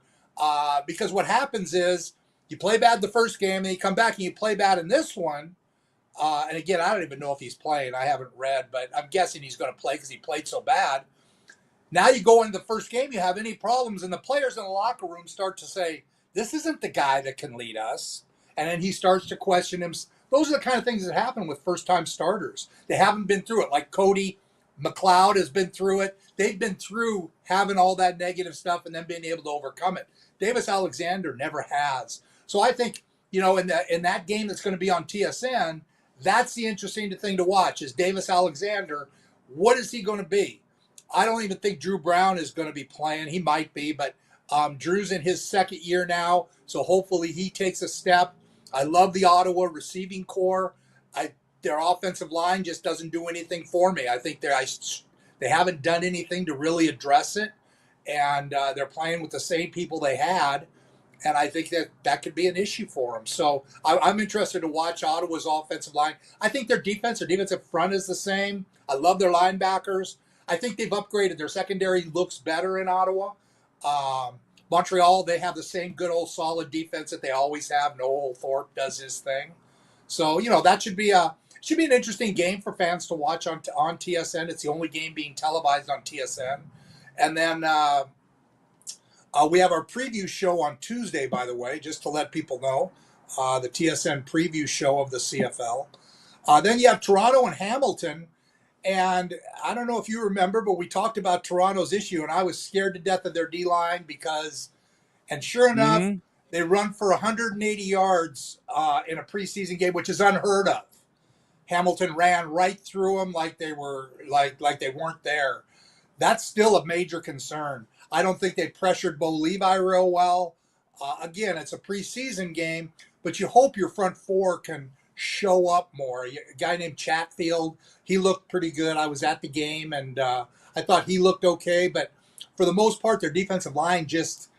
because what happens is you play bad the first game and you come back and you play bad in this one. And again, I don't even know if he's playing. I haven't read, but I'm guessing he's going to play because he played so bad. Now you go into the first game, you have any problems, and the players in the locker room start to say, this isn't the guy that can lead us. And then he starts to question him. Those are the kind of things that happen with first-time starters. They haven't been through it. Like Cody McLeod has been through it. They've been through having all that negative stuff and then being able to overcome it. Davis Alexander never has. So I think, in that game that's going to be on TSN, that's the interesting thing to watch is Davis Alexander what is he going to be? I don't even think Drew Brown is going to be playing. He might be, but Drew's in his second year now, so hopefully he takes a step. I love the Ottawa receiving core. Their offensive line just doesn't do anything for me. I think they haven't done anything to really address it, and they're playing with the same people they had, and I think that could be an issue for them. So I'm interested to watch Ottawa's offensive line. I think their defensive front is the same. I love their linebackers. I think they've upgraded. Their secondary looks better in Ottawa. Montreal, they have the same good old solid defense that they always have. Noel Thorpe does his thing. So, that should be an interesting game for fans to watch on TSN. It's the only game being televised on TSN. And then we have our preview show on Tuesday, by the way, just to let people know, the TSN preview show of the CFL. Then you have Toronto and Hamilton. And I don't know if you remember, but we talked about Toronto's issue, and I was scared to death of their D-line and sure enough, they run for 180 yards in a preseason game, which is unheard of. Hamilton ran right through them like they were like they weren't there. That's still a major concern. I don't think they pressured Bo Levi real well. Again, it's a preseason game, but you hope your front four can show up more. A guy named Chatfield, he looked pretty good. I was at the game, and I thought he looked okay, but for the most part, their defensive line just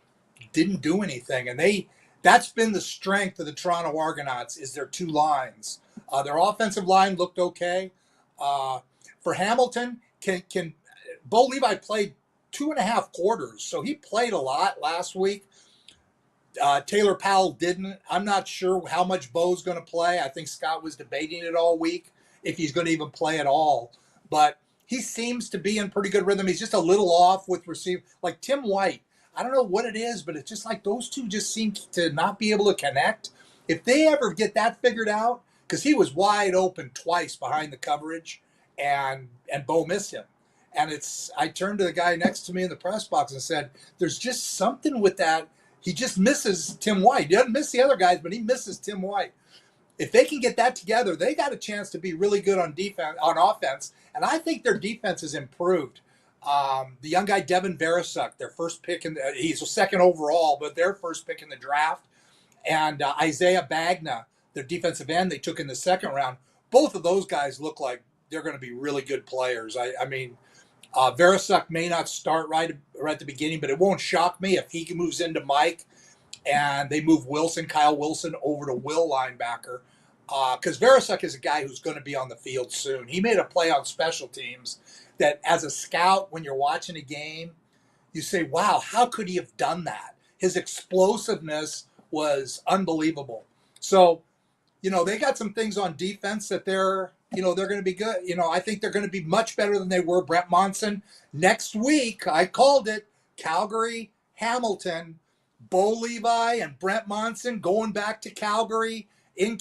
didn't do anything, and that's been the strength of the Toronto Argonauts is their two lines. Their offensive line looked okay. For Hamilton, can Bo Levi played 2.5 quarters, so he played a lot last week. Taylor Powell didn't. I'm not sure how much Bo's going to play. I think Scott was debating it all week if he's going to even play at all. But he seems to be in pretty good rhythm. He's just a little off with receive. Like Tim White, I don't know what it is, but it's just like those two just seem to not be able to connect. If they ever get that figured out, because he was wide open twice behind the coverage, and Bo missed him. And I turned to the guy next to me in the press box and said, there's just something with that. He just misses Tim White. He doesn't miss the other guys, but he misses Tim White. If they can get that together, they got a chance to be really good on offense. And I think their defense has improved. The young guy, Devin Verasuk, their first pick, he's a second overall, but their first pick in the draft. And Isaiah Bagna, their defensive end, they took in the second round. Both of those guys look like they're going to be really good players. I mean, Verasuk may not start right at the beginning, but it won't shock me if he moves into Mike and they move Kyle Wilson over to Will linebacker. Because Verasuk is a guy who's going to be on the field soon. He made a play on special teams that as a scout, when you're watching a game, you say, wow, how could he have done that? His explosiveness was unbelievable. So, they got some things on defense that they're going to be good. I think they're going to be much better than they were. Brent Monson. Next week, I called it, Calgary, Hamilton, Bo Levi and Brent Monson going back to Calgary, who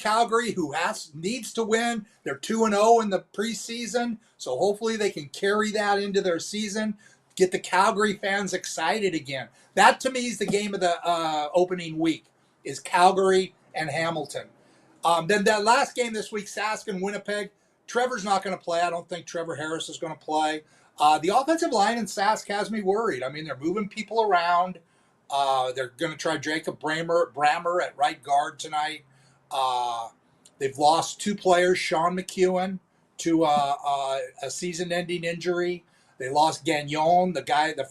needs to win. They're 2-0 in the preseason, so hopefully they can carry that into their season, get the Calgary fans excited again. That, to me, is the game of the opening week, is Calgary and Hamilton. Then that last game this week, Sask and Winnipeg, Trevor's not going to play. I don't think Trevor Harris is going to play. The offensive line in Sask has me worried. I mean, they're moving people around. They're going to try Jacob Brammer at right guard tonight. They've lost 2 players, Sean McEwen, to a season-ending injury. They lost Gagnon, the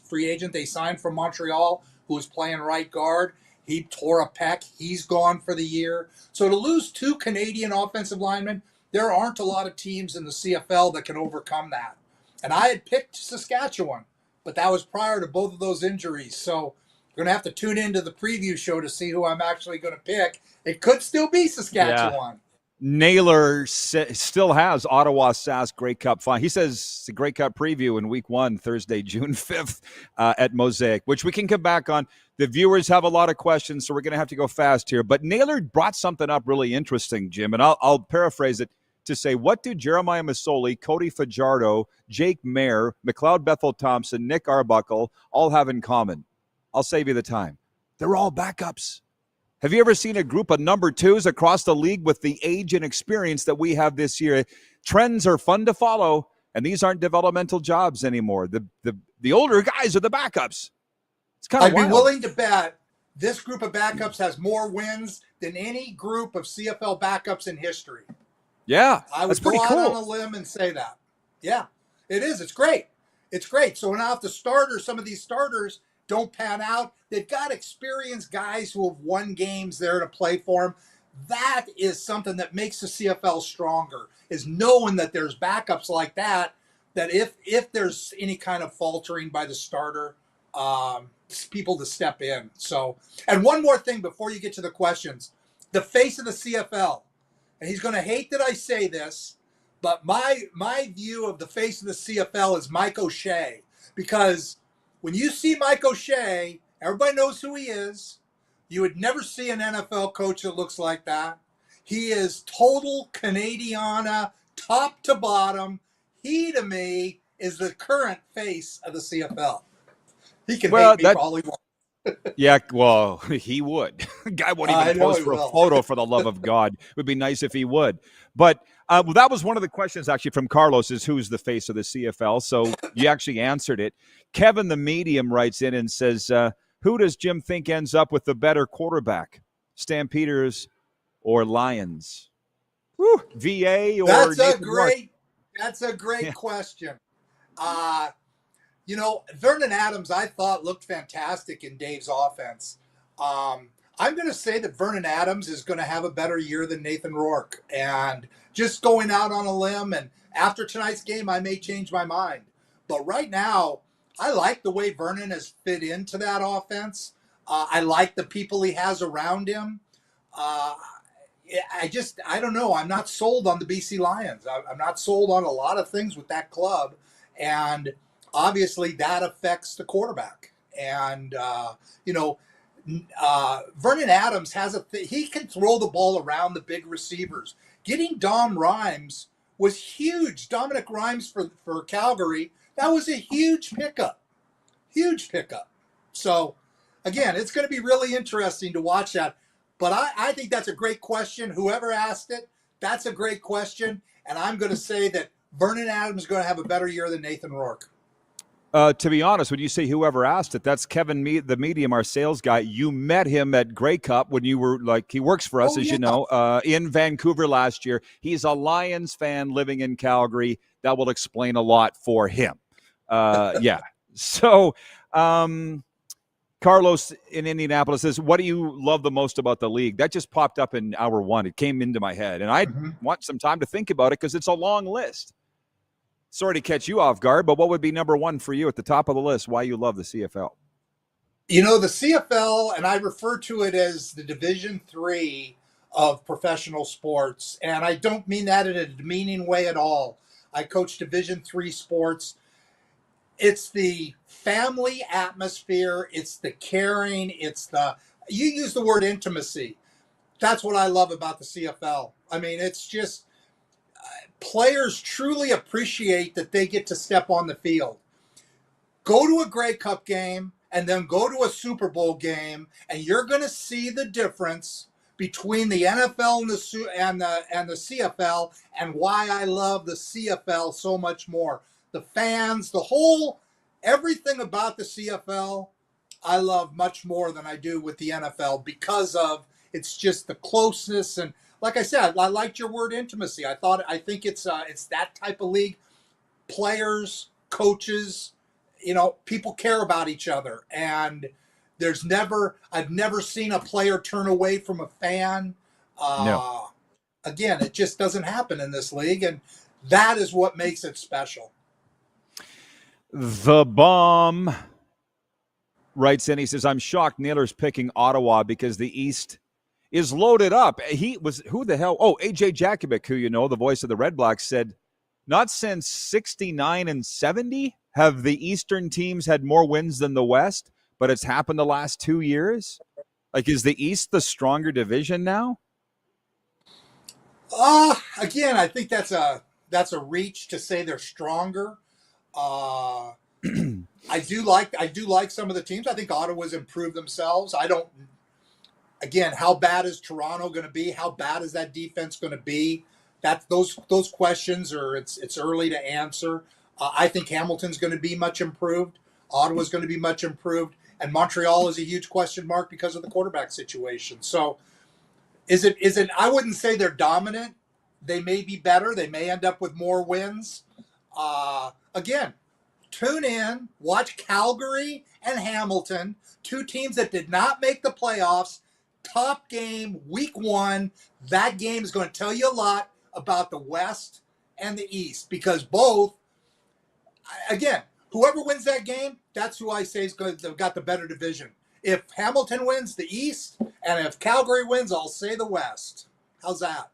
free agent they signed from Montreal, who was playing right guard. He tore a pec. He's gone for the year. So to lose 2 Canadian offensive linemen, there aren't a lot of teams in the CFL that can overcome that. And I had picked Saskatchewan, but that was prior to both of those injuries. So you're going to have to tune into the preview show to see who I'm actually going to pick. It could still be Saskatchewan. Yeah. Naylor still has Ottawa Sask Grey Cup final. He says it's a Grey Cup preview in week 1, Thursday, June 5th at Mosaic, which we can come back on. The viewers have a lot of questions, so we're going to have to go fast here. But Naylor brought something up really interesting, Jim, and I'll paraphrase it to say, what do Jeremiah Masoli, Cody Fajardo, Jake Mayer, McLeod Bethel-Thompson, Nick Arbuckle all have in common? I'll save you the time. They're all backups. Have you ever seen a group of number 2s across the league with the age and experience that we have this year? Trends are fun to follow, And these aren't developmental jobs anymore. The older guys are the backups. It's kind of I'd be wild. willing to bet this group of backups has more wins than any group of CFL backups in history. Yeah, I would that's pretty go out cool. on a limb and say that. Yeah, it is. It's great. It's great. So now if the starters, some of these starters don't pan out, they've got experienced guys who have won games there to play for them. That is something that makes the CFL stronger, is knowing that there's backups like that, that if there's any kind of faltering by the starter, people to step in. So, and one more thing before you get to the questions, the face of the CFL, and he's going to hate that I say this, but my view of the face of the CFL is Mike O'Shea, because when you see Mike O'Shea, everybody knows who he is. You would never see an NFL coach that looks like that. He is total Canadiana, top to bottom. He, to me, is the current face of the CFL. He can hate me for all he wants. Yeah, well, he would. Guy won't even post for a photo, for the love of God. It would be nice if he would. But that was one of the questions, actually, from Carlos, is who's the face of the CFL? So you actually answered it. Kevin, the medium, writes in and says, who does Jim think ends up with the better quarterback, Stampeders or Lions? Woo, VA or That's a great question. Vernon Adams, I thought, looked fantastic in Dave's offense. I'm going to say that Vernon Adams is going to have a better year than Nathan Rourke. And just going out on a limb, and after tonight's game, I may change my mind. But right now, I like the way Vernon has fit into that offense. I like the people he has around him. I don't know. I'm not sold on the BC Lions. I'm not sold on a lot of things with that club. And obviously that affects the quarterback. And, Vernon Adams he can throw the ball around the big receivers. Getting Dom Rhymes was huge. Dominic Rhymes for Calgary, that was a huge pickup. Huge pickup. So, again, it's going to be really interesting to watch that. But I think that's a great question. Whoever asked it, that's a great question. And I'm going to say that Vernon Adams is going to have a better year than Nathan Rourke. To be honest, when you say whoever asked it, that's Kevin, the medium, our sales guy. You met him at Grey Cup when you were he works for us, you know, in Vancouver last year. He's a Lions fan living in Calgary. That will explain a lot for him. Yeah. So, Carlos in Indianapolis says, what do you love the most about the league? That just popped up in hour one. It came into my head, and I want some time to think about it because it's a long list. Sorry to catch you off guard, but what would be number one for you at the top of the list, why you love the CFL? You know, the CFL, and I refer to it as the Division III of professional sports, and I don't mean that in a demeaning way at all. I coach Division III sports. It's the family atmosphere. It's the caring. You use the word intimacy. That's what I love about the CFL. I mean, it's just players truly appreciate that they get to step on the field. Go to a Grey Cup game and then go to a Super Bowl game, and you're going to see the difference between the NFL and the CFL, and why I love the CFL so much more. The fans, everything about the CFL, I love much more than I do with the NFL because of it's just the closeness. And like I said, I liked your word intimacy. I think it's that type of league. Players, coaches, people care about each other, and I've never seen a player turn away from a fan. No. Again, it just doesn't happen in this league, and that is what makes it special. The Bomb writes in, he says, I'm shocked Naylor's picking Ottawa because the East is loaded up. Who the hell? Oh, AJ Jakovic, who the voice of the Red Blacks, said, not since 69 and 70 have the Eastern teams had more wins than the West, but it's happened the last 2 years. Is the East the stronger division now? Again, I think that's a reach to say they're stronger. I do like some of the teams. I think Ottawa's improved themselves. Again, how bad is Toronto going to be? How bad is that defense going to be? those questions are it's early to answer. I think Hamilton's going to be much improved. Ottawa's going to be much improved, and Montreal is a huge question mark because of the quarterback situation. So, is it? I wouldn't say they're dominant. They may be better. They may end up with more wins. Again, tune in, watch Calgary and Hamilton, two teams that did not make the playoffs. Top game, week 1. That game is going to tell you a lot about the West and the East, because both, again, whoever wins that game, that's who I say is going to have got the better division. If Hamilton wins, the East, and if Calgary wins, I'll say the West. How's that?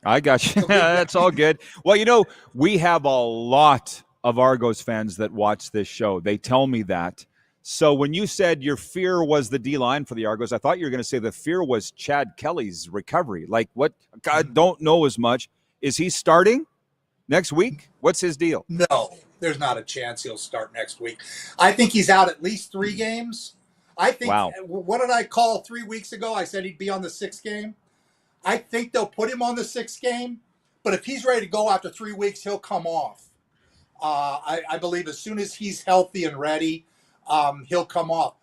I got you. That's all good. Well, we have a lot of Argos fans that watch this show. They tell me that. So when you said your fear was the D-line for the Argos, I thought you were going to say the fear was Chad Kelly's recovery. Like, what? I don't know as much. Is he starting next week? What's his deal? No, there's not a chance he'll start next week. I think he's out at least 3 games. I think, wow. What did I call 3 weeks ago? I said he'd be on the 6th game. I think they'll put him on the 6th game, but if he's ready to go after 3 weeks, he'll come off. I believe as soon as he's healthy and ready, he'll come off.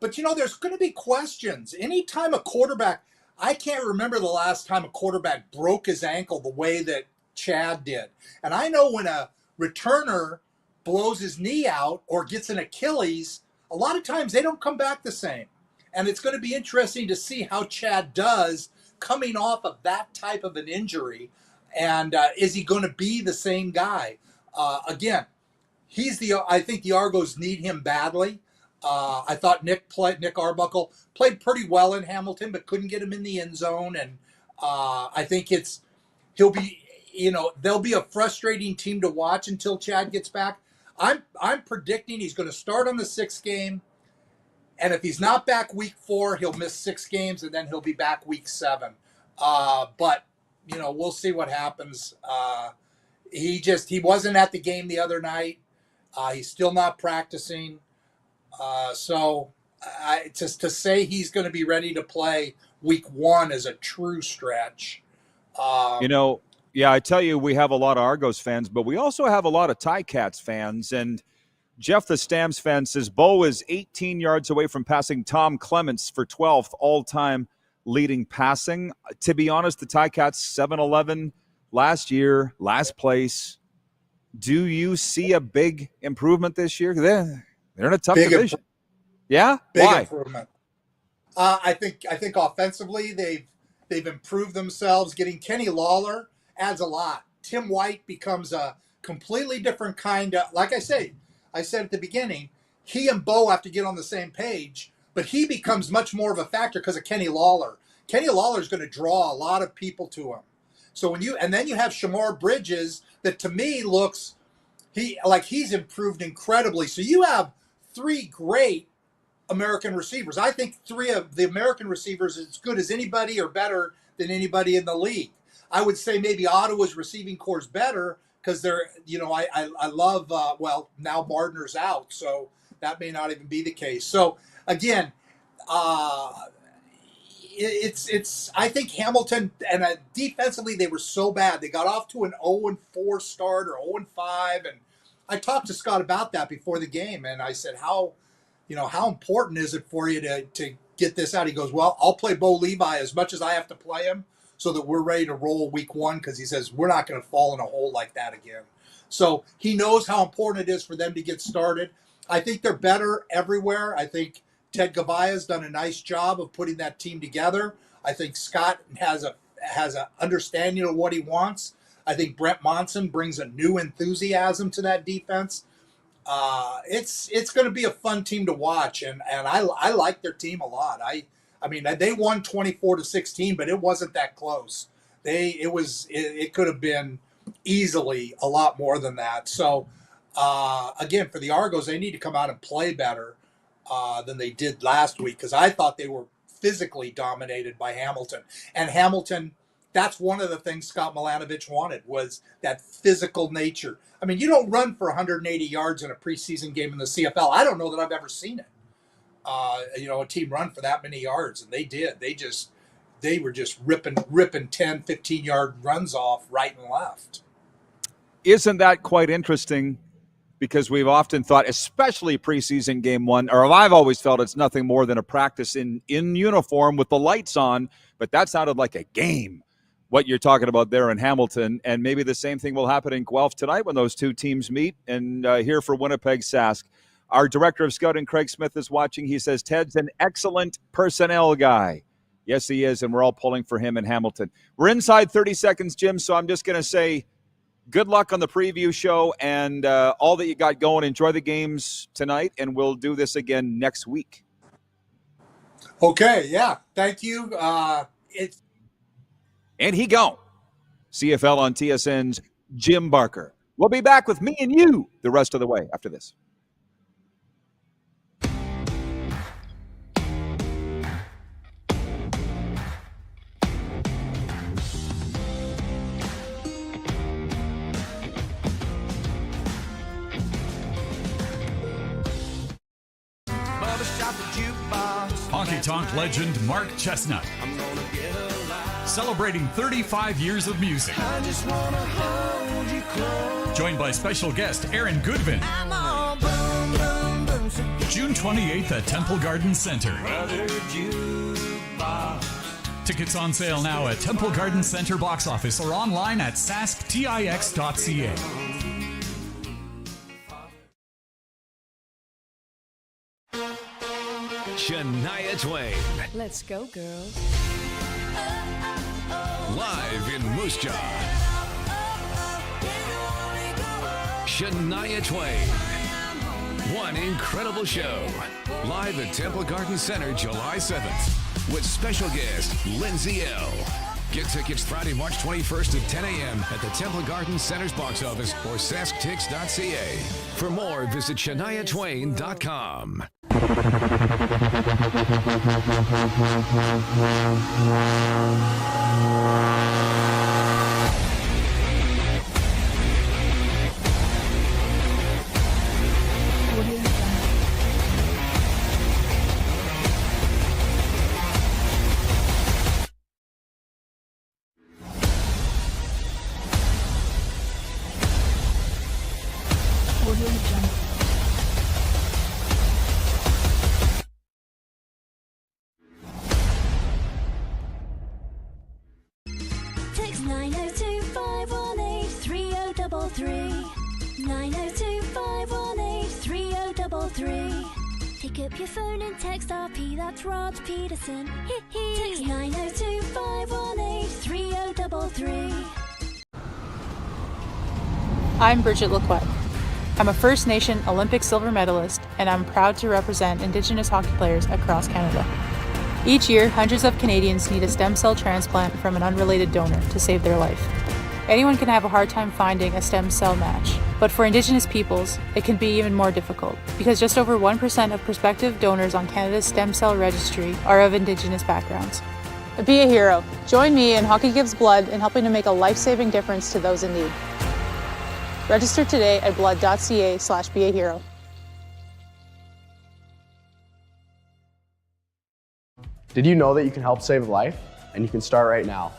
But, there's going to be questions. Anytime a quarterback, I can't remember the last time a quarterback broke his ankle the way that Chad did. And I know when a returner blows his knee out or gets an Achilles, a lot of times they don't come back the same. And it's going to be interesting to see how Chad does coming off of that type of an injury. And is he going to be the same guy? Again, I think the Argos need him badly. I thought Nick Arbuckle played pretty well in Hamilton, but couldn't get him in the end zone. And I think they'll be a frustrating team to watch until Chad gets back. I'm predicting he's going to start on the 6th game. And if he's not back week 4, he'll miss 6 games, and then he'll be back week 7. But, we'll see what happens. He wasn't at the game the other night. He's still not practicing. So just to say he's going to be ready to play week 1 is a true stretch. Yeah, I tell you, we have a lot of Argos fans, but we also have a lot of Ticats fans. And Jeff the Stamps fan says Bo is 18 yards away from passing Tom Clements for 12th all-time leading passing. To be honest, the Ticats 7-11 last year, last place. Do you see a big improvement this year? They're in a tough division. Yeah? Big Why? improvement. I think offensively they've improved themselves. Getting Kenny Lawler adds a lot. Tim White becomes a completely different kind of, like I said at the beginning, he and Bo have to get on the same page, but he becomes much more of a factor because of Kenny Lawler. Kenny Lawler is going to draw a lot of people to him. So then you have Shamar Bridges that to me looks, he's improved incredibly. So you have 3 great American receivers. I think 3 of the American receivers is as good as anybody or better than anybody in the league. I would say maybe Ottawa's receiving core is better because they're, I love, now Bardner's out, so that may not even be the case. So again, I think Hamilton, and defensively they were so bad. They got off to an 0-4 start or 0-5, and I talked to Scott about that before the game, and I said, how important is it for you to get this out? He goes, well, I'll play Bo Levi as much as I have to play him so that we're ready to roll week 1, because he says we're not going to fall in a hole like that again. So he knows how important it is for them to get started. I think they're better everywhere. I think Ted Gavaya's done a nice job of putting that team together. I think Scott has a understanding of what he wants. I think Brent Monson brings a new enthusiasm to that defense. It's going to be a fun team to watch, and I like their team a lot. I mean, they won 24-16, but it wasn't that close. It could have been easily a lot more than that. So again, for the Argos, they need to come out and play better than they did last week, because I thought they were physically dominated by Hamilton. And Hamilton, that's one of the things Scott Milanovich wanted, was that physical nature. I mean, you don't run for 180 yards in a preseason game in the CFL. I don't know that I've ever seen it. A team run for that many yards, and they did. they were just ripping 10, 15-yard runs off right and left. Isn't that quite interesting? Because we've often thought, especially preseason game one, or I've always felt it's nothing more than a practice in uniform with the lights on, but that sounded like a game, what you're talking about there in Hamilton. And maybe the same thing will happen in Guelph tonight when those two teams meet. And here for Winnipeg Sask, our director of scouting, Craig Smith, is watching. He says Ted's an excellent personnel guy. Yes, he is, and we're all pulling for him in Hamilton. We're inside 30 seconds, Jim, so I'm just going to say good luck on the preview show and all that you got going. Enjoy the games tonight, and we'll do this again next week. Okay, yeah. Thank you. And he gone. CFL on TSN's Jim Barker. We'll be back with me and you the rest of the way after this. Honky Tonk legend Mark Chestnut. Celebrating 35 years of music. Joined by special guest Aaron Goodvin. June 28th at Temple Garden Center. Tickets on sale now at Temple Garden Center box office or online at sasktix.ca. Shania Twain. Let's go, girls. Live in Moose Jaw. Shania Twain. One incredible show. Live at Temple Garden Center July 7th with special guest Lindsay L. Get tickets Friday, March 21st at 10 a.m. at the Temple Garden Center's box office or sasktix.ca. For more, visit shaniatwain.com. Text 902-518-3033. 902-518-3033. Pick up your phone and text RP, that's Rod Pedersen. Text 902-518-3033. I'm Bridget Lacquette. I'm a First Nation Olympic silver medalist, and I'm proud to represent Indigenous hockey players across Canada. Each year, hundreds of Canadians need a stem cell transplant from an unrelated donor to save their life. Anyone can have a hard time finding a stem cell match, but for Indigenous peoples, it can be even more difficult because just over 1% of prospective donors on Canada's stem cell registry are of Indigenous backgrounds. Be a hero. Join me in Hockey Gives Blood in helping to make a life-saving difference to those in need. Register today at blood.ca/beahero. Did you know that you can help save a life? And you can start right now.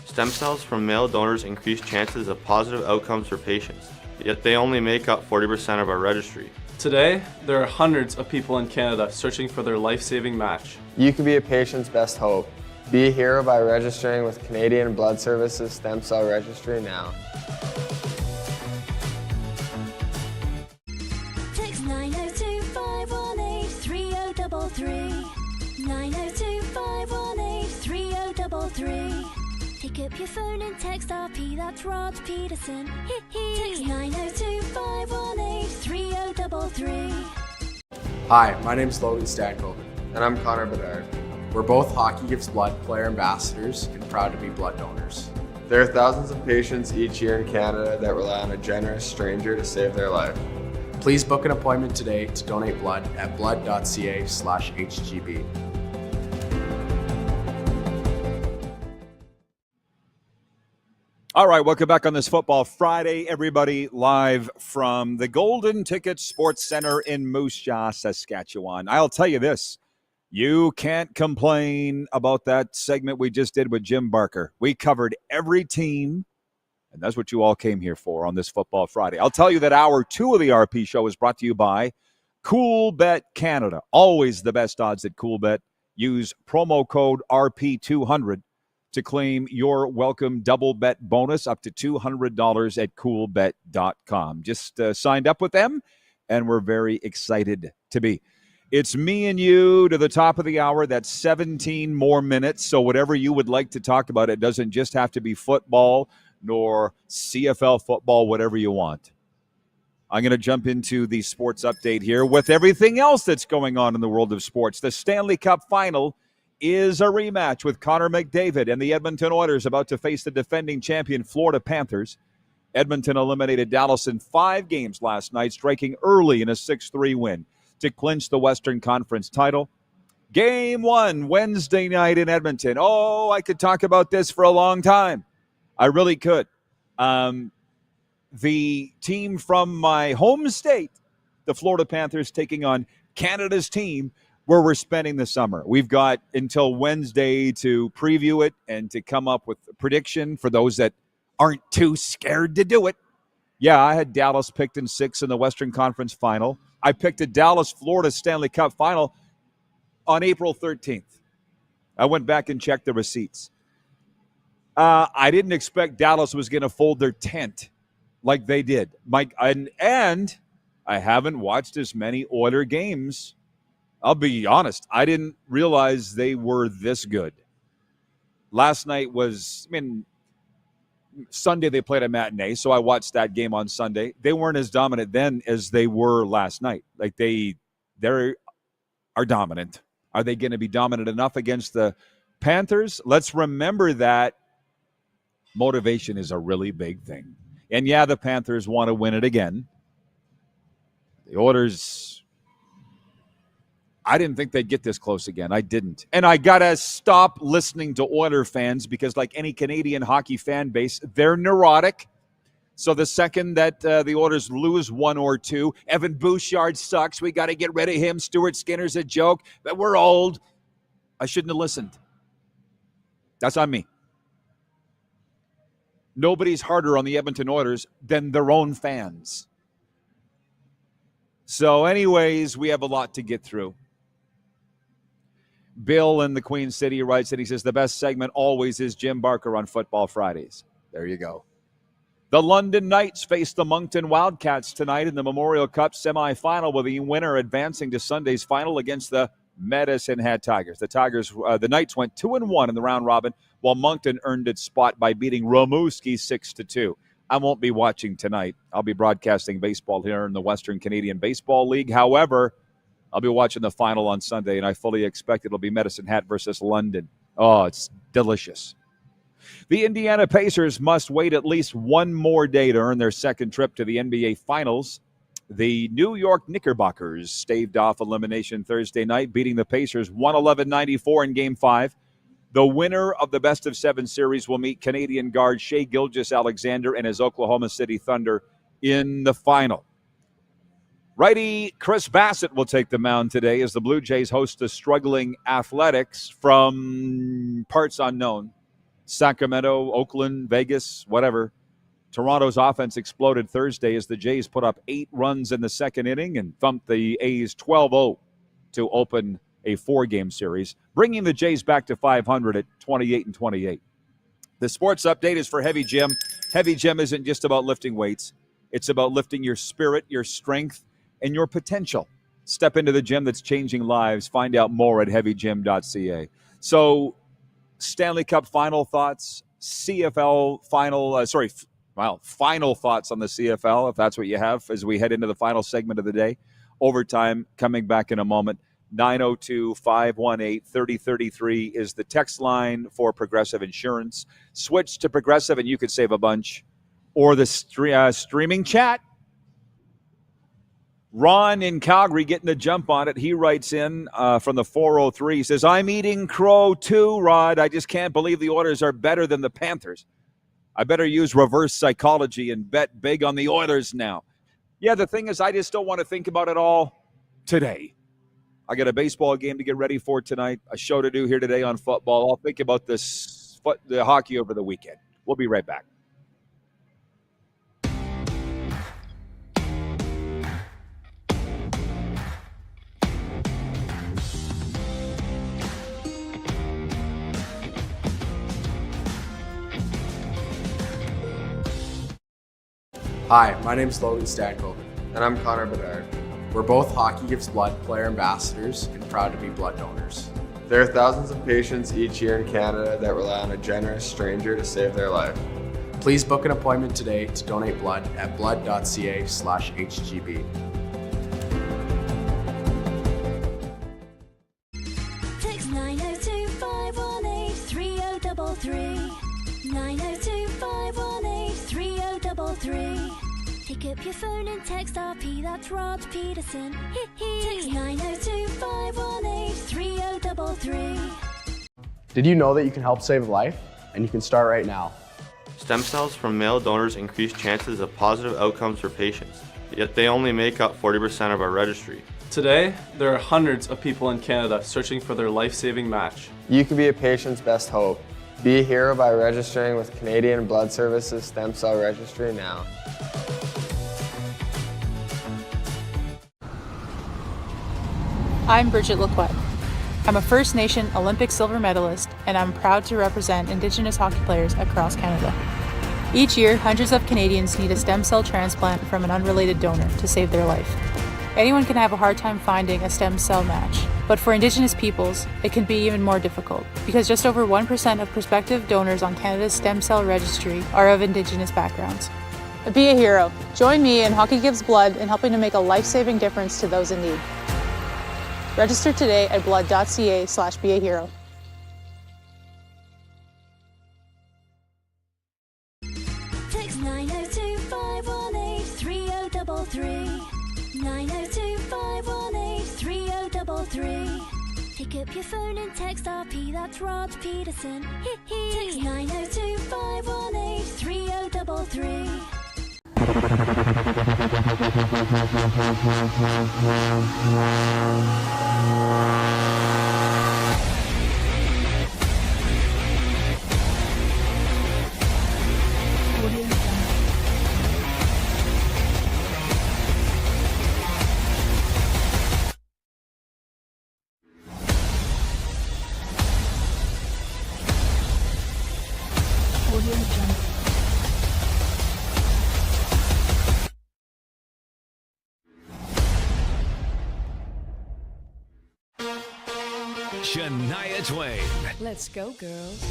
Stem cells from male donors increase chances of positive outcomes for patients, yet they only make up 40% of our registry. Today, there are hundreds of people in Canada searching for their life-saving match. You can be a patient's best hope. Be a hero by registering with Canadian Blood Services Stem Cell Registry now. Text 902-518-3033. 902-518-3033. Pick up your phone and text RP, that's Rod Pedersen. Text 902-518-3033. Hi, my name's Logan Stankoven. And I'm Connor Bedard. We're both Hockey Gives Blood player ambassadors and proud to be blood donors. There are thousands of patients each year in Canada that rely on a generous stranger to save their life. Please book an appointment today to donate blood at blood.ca/HGB. All right, welcome back on this Football Friday, everybody, live from the Golden Ticket Sports Center in Moose Jaw, Saskatchewan. I'll tell you this, You can't complain about that segment we just did with Jim Barker. We covered every team, and that's what you all came here for on this Football Friday. I'll tell you that hour 2 of the RP show is brought to you by CoolBet Canada. Always the best odds at CoolBet. Use promo code RP200 to claim your welcome double bet bonus up to $200 at coolbet.com. Just signed up with them, and we're very excited to be. It's me and you to the top of the hour. That's 17 more minutes. So whatever you would like to talk about, it doesn't just have to be football nor CFL football, whatever you want. I'm going to jump into the sports update here with everything else that's going on in the world of sports. The Stanley Cup Final is a rematch with Connor McDavid and the Edmonton Oilers about to face the defending champion Florida Panthers. Edmonton eliminated Dallas in 5 games last night, striking early in a 6-3 win to clinch the Western Conference title. Game 1, Wednesday night in Edmonton. Oh, I could talk about this for a long time. I really could. The team from my home state, the Florida Panthers, taking on Canada's team where we're spending the summer. We've got until Wednesday to preview it and to come up with a prediction for those that aren't too scared to do it. Yeah, I had Dallas picked in 6 in the Western Conference Final. I picked a Dallas-Florida Stanley Cup Final on April 13th. I went back and checked the receipts. I didn't expect Dallas was going to fold their tent like they did. And I haven't watched as many Oiler games. I'll be honest. I didn't realize they were this good. Last night was, Sunday they played a matinee, so I watched that game on Sunday. They weren't as dominant then as they were last night. Like they are dominant. Are they going to be dominant enough against the Panthers? Let's remember that motivation is a really big thing. And yeah, the Panthers want to win it again. The Oilers, I didn't think they'd get this close again. I didn't. And I got to stop listening to Oiler fans because like any Canadian hockey fan base, they're neurotic. So the second that the Oilers lose 1 or 2, Evan Bouchard sucks. We got to get rid of him. Stuart Skinner's a joke. But we're old. I shouldn't have listened. That's on me. Nobody's harder on the Edmonton Oilers than their own fans. So anyways, we have a lot to get through. Bill in the Queen City writes that he says the best segment always is Jim Barker on Football Fridays. There you go. The London Knights face the Moncton Wildcats tonight in the Memorial Cup semifinal, with the winner advancing to Sunday's final against the Medicine Hat Tigers. The Knights went 2-1 in the round robin, while Moncton earned its spot by beating Rimouski 6-2. I won't be watching tonight. I'll be broadcasting baseball here in the Western Canadian Baseball League. However, I'll be watching the final on Sunday, and I fully expect it'll be Medicine Hat versus London. Oh, it's delicious. The Indiana Pacers must wait at least one more day to earn their second trip to the NBA Finals. The New York Knickerbockers staved off elimination Thursday night, beating the Pacers 111-94 in Game 5. The winner of the best-of-7 series will meet Canadian guard Shai Gilgeous-Alexander and his Oklahoma City Thunder in the final. Righty Chris Bassett will take the mound today as the Blue Jays host the struggling Athletics from parts unknown. Sacramento, Oakland, Vegas, whatever. Toronto's offense exploded Thursday as the Jays put up 8 runs in the second inning and thumped the A's 12-0 to open a 4-game series, bringing the Jays back to 500 at 28-28. The sports update is for Heavy Gym. Heavy Gym isn't just about lifting weights. It's about lifting your spirit, your strength, and your potential. Step into the gym that's changing lives. Find out more at heavygym.ca. So, Stanley Cup final thoughts, CFL final thoughts on the CFL, if that's what you have, as we head into the final segment of the day. Overtime coming back in a moment. 902-518-3033 is the text line for Progressive Insurance. Switch to Progressive and you could save a bunch. Or the streaming chat. Ron in Calgary getting the jump on it. He writes in from the 403. He says, I'm eating crow too, Rod. I just can't believe the Oilers are better than the Panthers. I better use reverse psychology and bet big on the Oilers now. Yeah, the thing is, I just don't want to think about it all today. I got a baseball game to get ready for tonight, a show to do here today on football. I'll think about the hockey over the weekend. We'll be right back. Hi, my name's Logan Stankoven. And I'm Connor Bedard. We're both Hockey Gives Blood player ambassadors and proud to be blood donors. There are thousands of patients each year in Canada that rely on a generous stranger to save their life. Please book an appointment today to donate blood at blood.ca/HGB. Text 902-518-3033. 902-518-3033. Pick up your phone and text RP, that's Rod Pedersen. Text 902-518-3033. Did you know that you can help save a life? And you can start right now. Stem cells from male donors increase chances of positive outcomes for patients, yet they only make up 40% of our registry. Today, there are hundreds of people in Canada searching for their life-saving match. You can be a patient's best hope. Be a hero by registering with Canadian Blood Services Stem Cell Registry now. I'm Bridget Lacquette. I'm a First Nation Olympic silver medalist, and I'm proud to represent Indigenous hockey players across Canada. Each year, hundreds of Canadians need a stem cell transplant from an unrelated donor to save their life. Anyone can have a hard time finding a stem cell match, but for Indigenous peoples, it can be even more difficult because just over 1% of prospective donors on Canada's stem cell registry are of Indigenous backgrounds. Be a hero. Join me in Hockey Gives Blood in helping to make a life-saving difference to those in need. Register today at blood.ca/beahero. Text 902-518-3033. 902-518-3033. Pick up your phone and text RP, that's Rod Pedersen. Text 902-518-3033. Shania Twain. Let's go, girls.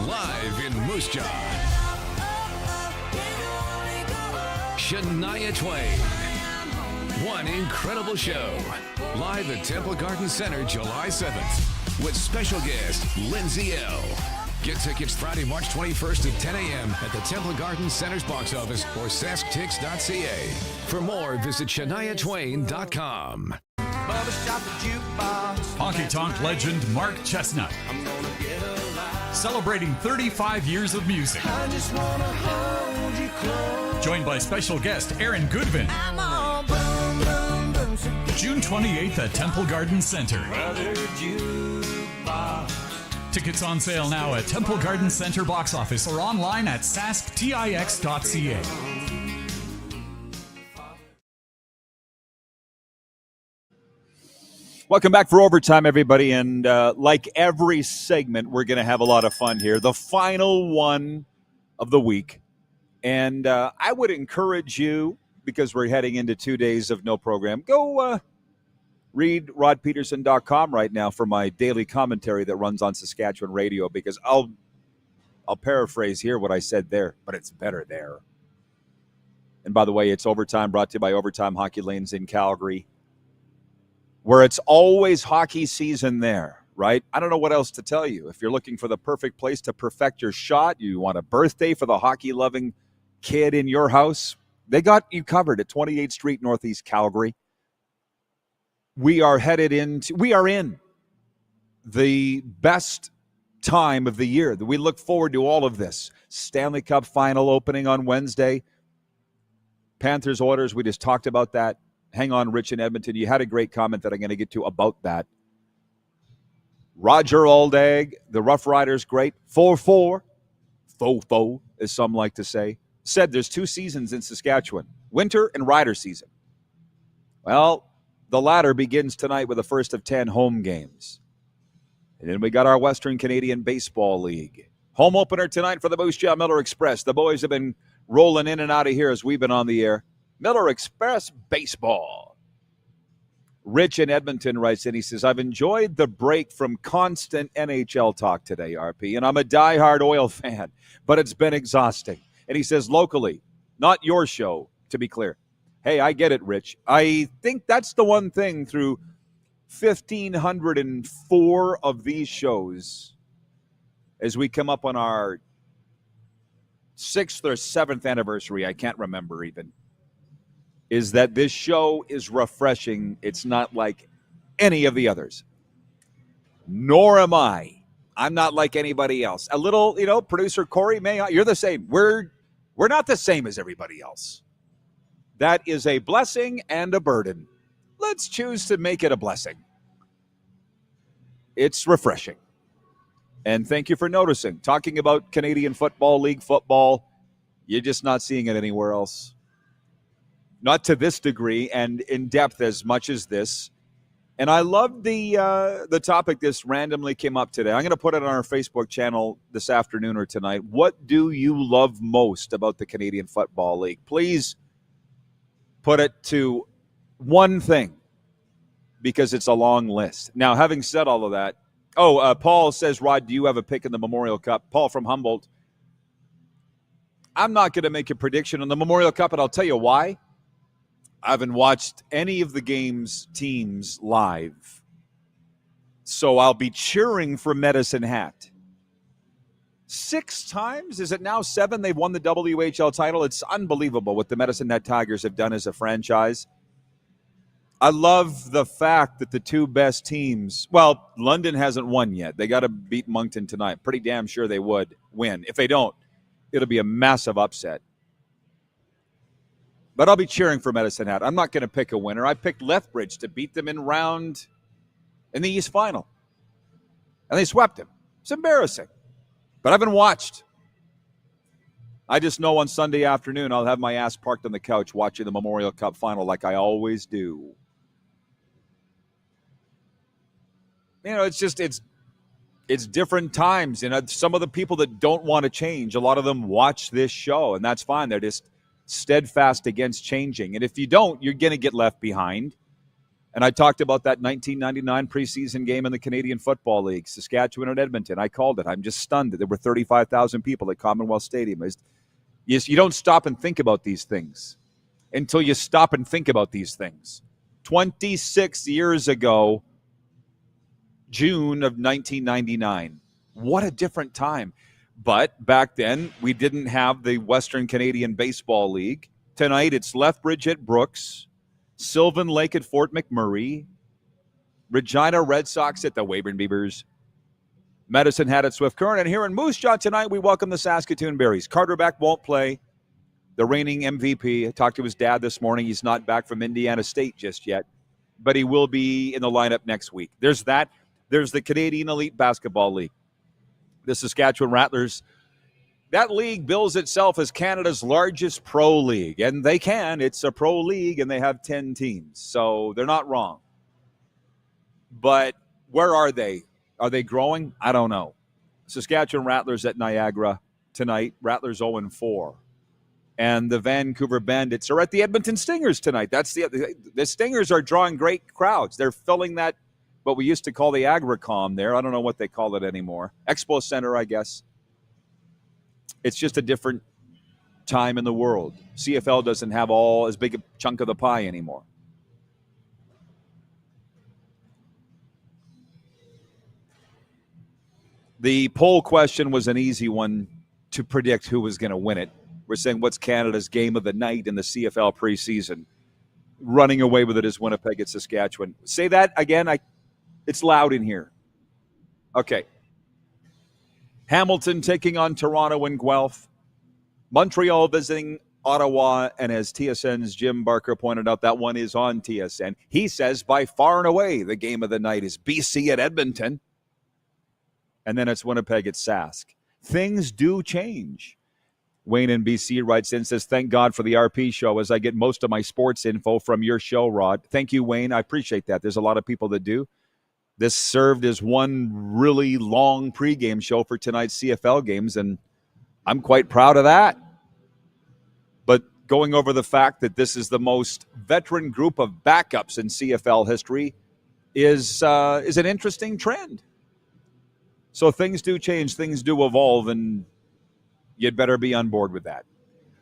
Live in Moose Jaw. Shania Twain. One incredible show. Live at Temple Garden Center July 7th with special guest Lindsay L. Get tickets Friday, March 21st at 10 a.m. at the Temple Garden Center's box office or sasktix.ca. For more, visit shaniatwain.com. Honky Tonk legend Mark Chestnut. Celebrating 35 years of music. Joined by special guest Aaron Goodvin. June 28th at Temple Garden Center. Tickets on sale now at Temple Garden Center box office or online at sasktix.ca. Welcome back for overtime, everybody. And like every segment, we're going to have a lot of fun here. The final one of the week. And I would encourage you, because we're heading into 2 days of no program, go read rodpeterson.com right now for my daily commentary that runs on Saskatchewan radio, because I'll paraphrase here what I said there, but it's better there. And by the way, it's Overtime, brought to you by Overtime Hockey Lanes in Calgary, where it's always hockey season there, right? I don't know what else to tell you. If you're looking for the perfect place to perfect your shot, you want a birthday for the hockey-loving kid in your house, they got you covered at 28th Street, Northeast Calgary. We are in the best time of the year. We look forward to all of this. Stanley Cup final opening on Wednesday. Panthers Oilers, we just talked about that. Hang on, Rich in Edmonton. You had a great comment that I'm going to get to about that. Roger Aldag, the Rough Riders, great. 4-4, faux, as some like to say, said there's 2 seasons in Saskatchewan, winter and rider season. Well, the latter begins tonight with the first of 10 home games. And then we got our Western Canadian Baseball League. Home opener tonight for the Moose Jaw Miller Express. The boys have been rolling in and out of here as we've been on the air. Miller Express Baseball. Rich in Edmonton writes in, he says, I've enjoyed the break from constant NHL talk today, RP, and I'm a diehard Oil fan, but it's been exhausting. And he says, locally, not your show, to be clear. Hey, I get it, Rich. I think that's the one thing through 1,504 of these shows as we come up on our 6th or 7th anniversary, I can't remember even, is that this show is refreshing. It's not like any of the others. Nor am I. I'm not like anybody else. A little, producer Corey, you're the same. We're not the same as everybody else. That is a blessing and a burden. Let's choose to make it a blessing. It's refreshing. And thank you for noticing. Talking about Canadian Football League football, you're just not seeing it anywhere else. Not to this degree and in depth as much as this. And I love the topic this randomly came up today. I'm going to put it on our Facebook channel this afternoon or tonight. What do you love most about the Canadian Football League? Please put it to one thing, because it's a long list. Now, having said all of that, Paul says, Rod, do you have a pick in the Memorial Cup? Paul from Humboldt. I'm not going to make a prediction on the Memorial Cup, and I'll tell you why. I haven't watched any of the games' teams live. So I'll be cheering for Medicine Hat. 6 times? Is it now 7? They've won the WHL title. It's unbelievable what the Medicine Hat Tigers have done as a franchise. I love the fact that the 2 best teams, well, London hasn't won yet. They got to beat Moncton tonight. Pretty damn sure they would win. If they don't, it'll be a massive upset. But I'll be cheering for Medicine Hat. I'm not going to pick a winner. I picked Lethbridge to beat them in the East Final. And they swept him. It's embarrassing. But I haven't watched. I just know on Sunday afternoon I'll have my ass parked on the couch watching the Memorial Cup Final like I always do. It's different times. Some of the people that don't want to change, a lot of them watch this show, and that's fine. They're just steadfast against changing. And if you don't, you're going to get left behind. And I talked about that 1999 preseason game in the Canadian Football League, Saskatchewan and Edmonton. I called it. I'm just stunned that there were 35,000 people at Commonwealth Stadium. You don't stop and think about these things until you stop and think about these things. 26 years ago, June of 1999. What a different time. But back then, we didn't have the Western Canadian Baseball League. Tonight, it's Lethbridge at Brooks, Sylvan Lake at Fort McMurray, Regina Red Sox at the Weyburn Beavers, Medicine Hat at Swift Current. And here in Moose Jaw tonight, we welcome the Saskatoon Berries. Carter Beck won't play, the reigning MVP. I talked to his dad this morning. He's not back from Indiana State just yet, but he will be in the lineup next week. There's that. There's the Canadian Elite Basketball League. The Saskatchewan Rattlers, that league bills itself as Canada's largest pro league, and they can. It's a pro league, and they have 10 teams, so they're not wrong. But where are they? Are they growing? I don't know. Saskatchewan Rattlers at Niagara tonight. Rattlers 0-4. And the Vancouver Bandits are at the Edmonton Stingers tonight. The Stingers are drawing great crowds. They're filling that, what we used to call the Agricom there. I don't know what they call it anymore. Expo Center, I guess. It's just a different time in the world. CFL doesn't have as big a chunk of the pie anymore. The poll question was an easy one to predict who was going to win it. We're saying, what's Canada's game of the night in the CFL preseason? Running away with it is Winnipeg at Saskatchewan. Say that again. It's loud in here. Okay. Hamilton taking on Toronto and Guelph. Montreal visiting Ottawa, and as TSN's Jim Barker pointed out, that one is on TSN. He says by far and away the game of the night is BC at Edmonton, and then it's Winnipeg at Sask. Things do change. Wayne in BC writes in, says, thank God for the RP show as I get most of my sports info from your show, Rod. Thank you, Wayne. I appreciate that. There's a lot of people that do. This served as one really long pregame show for tonight's CFL games, and I'm quite proud of that. But going over the fact that this is the most veteran group of backups in CFL history is an interesting trend. So things do change, things do evolve, and you'd better be on board with that.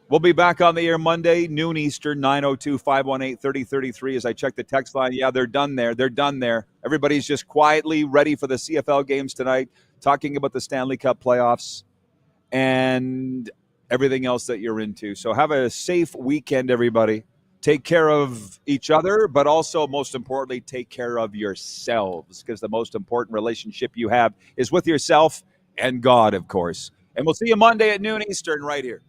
We'll be back on the air Monday, noon Eastern, 902-518-3033 as I check the text line. Yeah, they're done there. They're done there. Everybody's just quietly ready for the CFL games tonight, talking about the Stanley Cup playoffs and everything else that you're into. So have a safe weekend, everybody. Take care of each other, but also, most importantly, take care of yourselves, because the most important relationship you have is with yourself and God, of course. And we'll see you Monday at noon Eastern right here.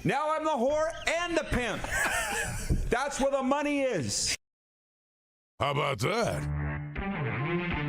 Now I'm the whore and the pimp. That's where the money is. How about that?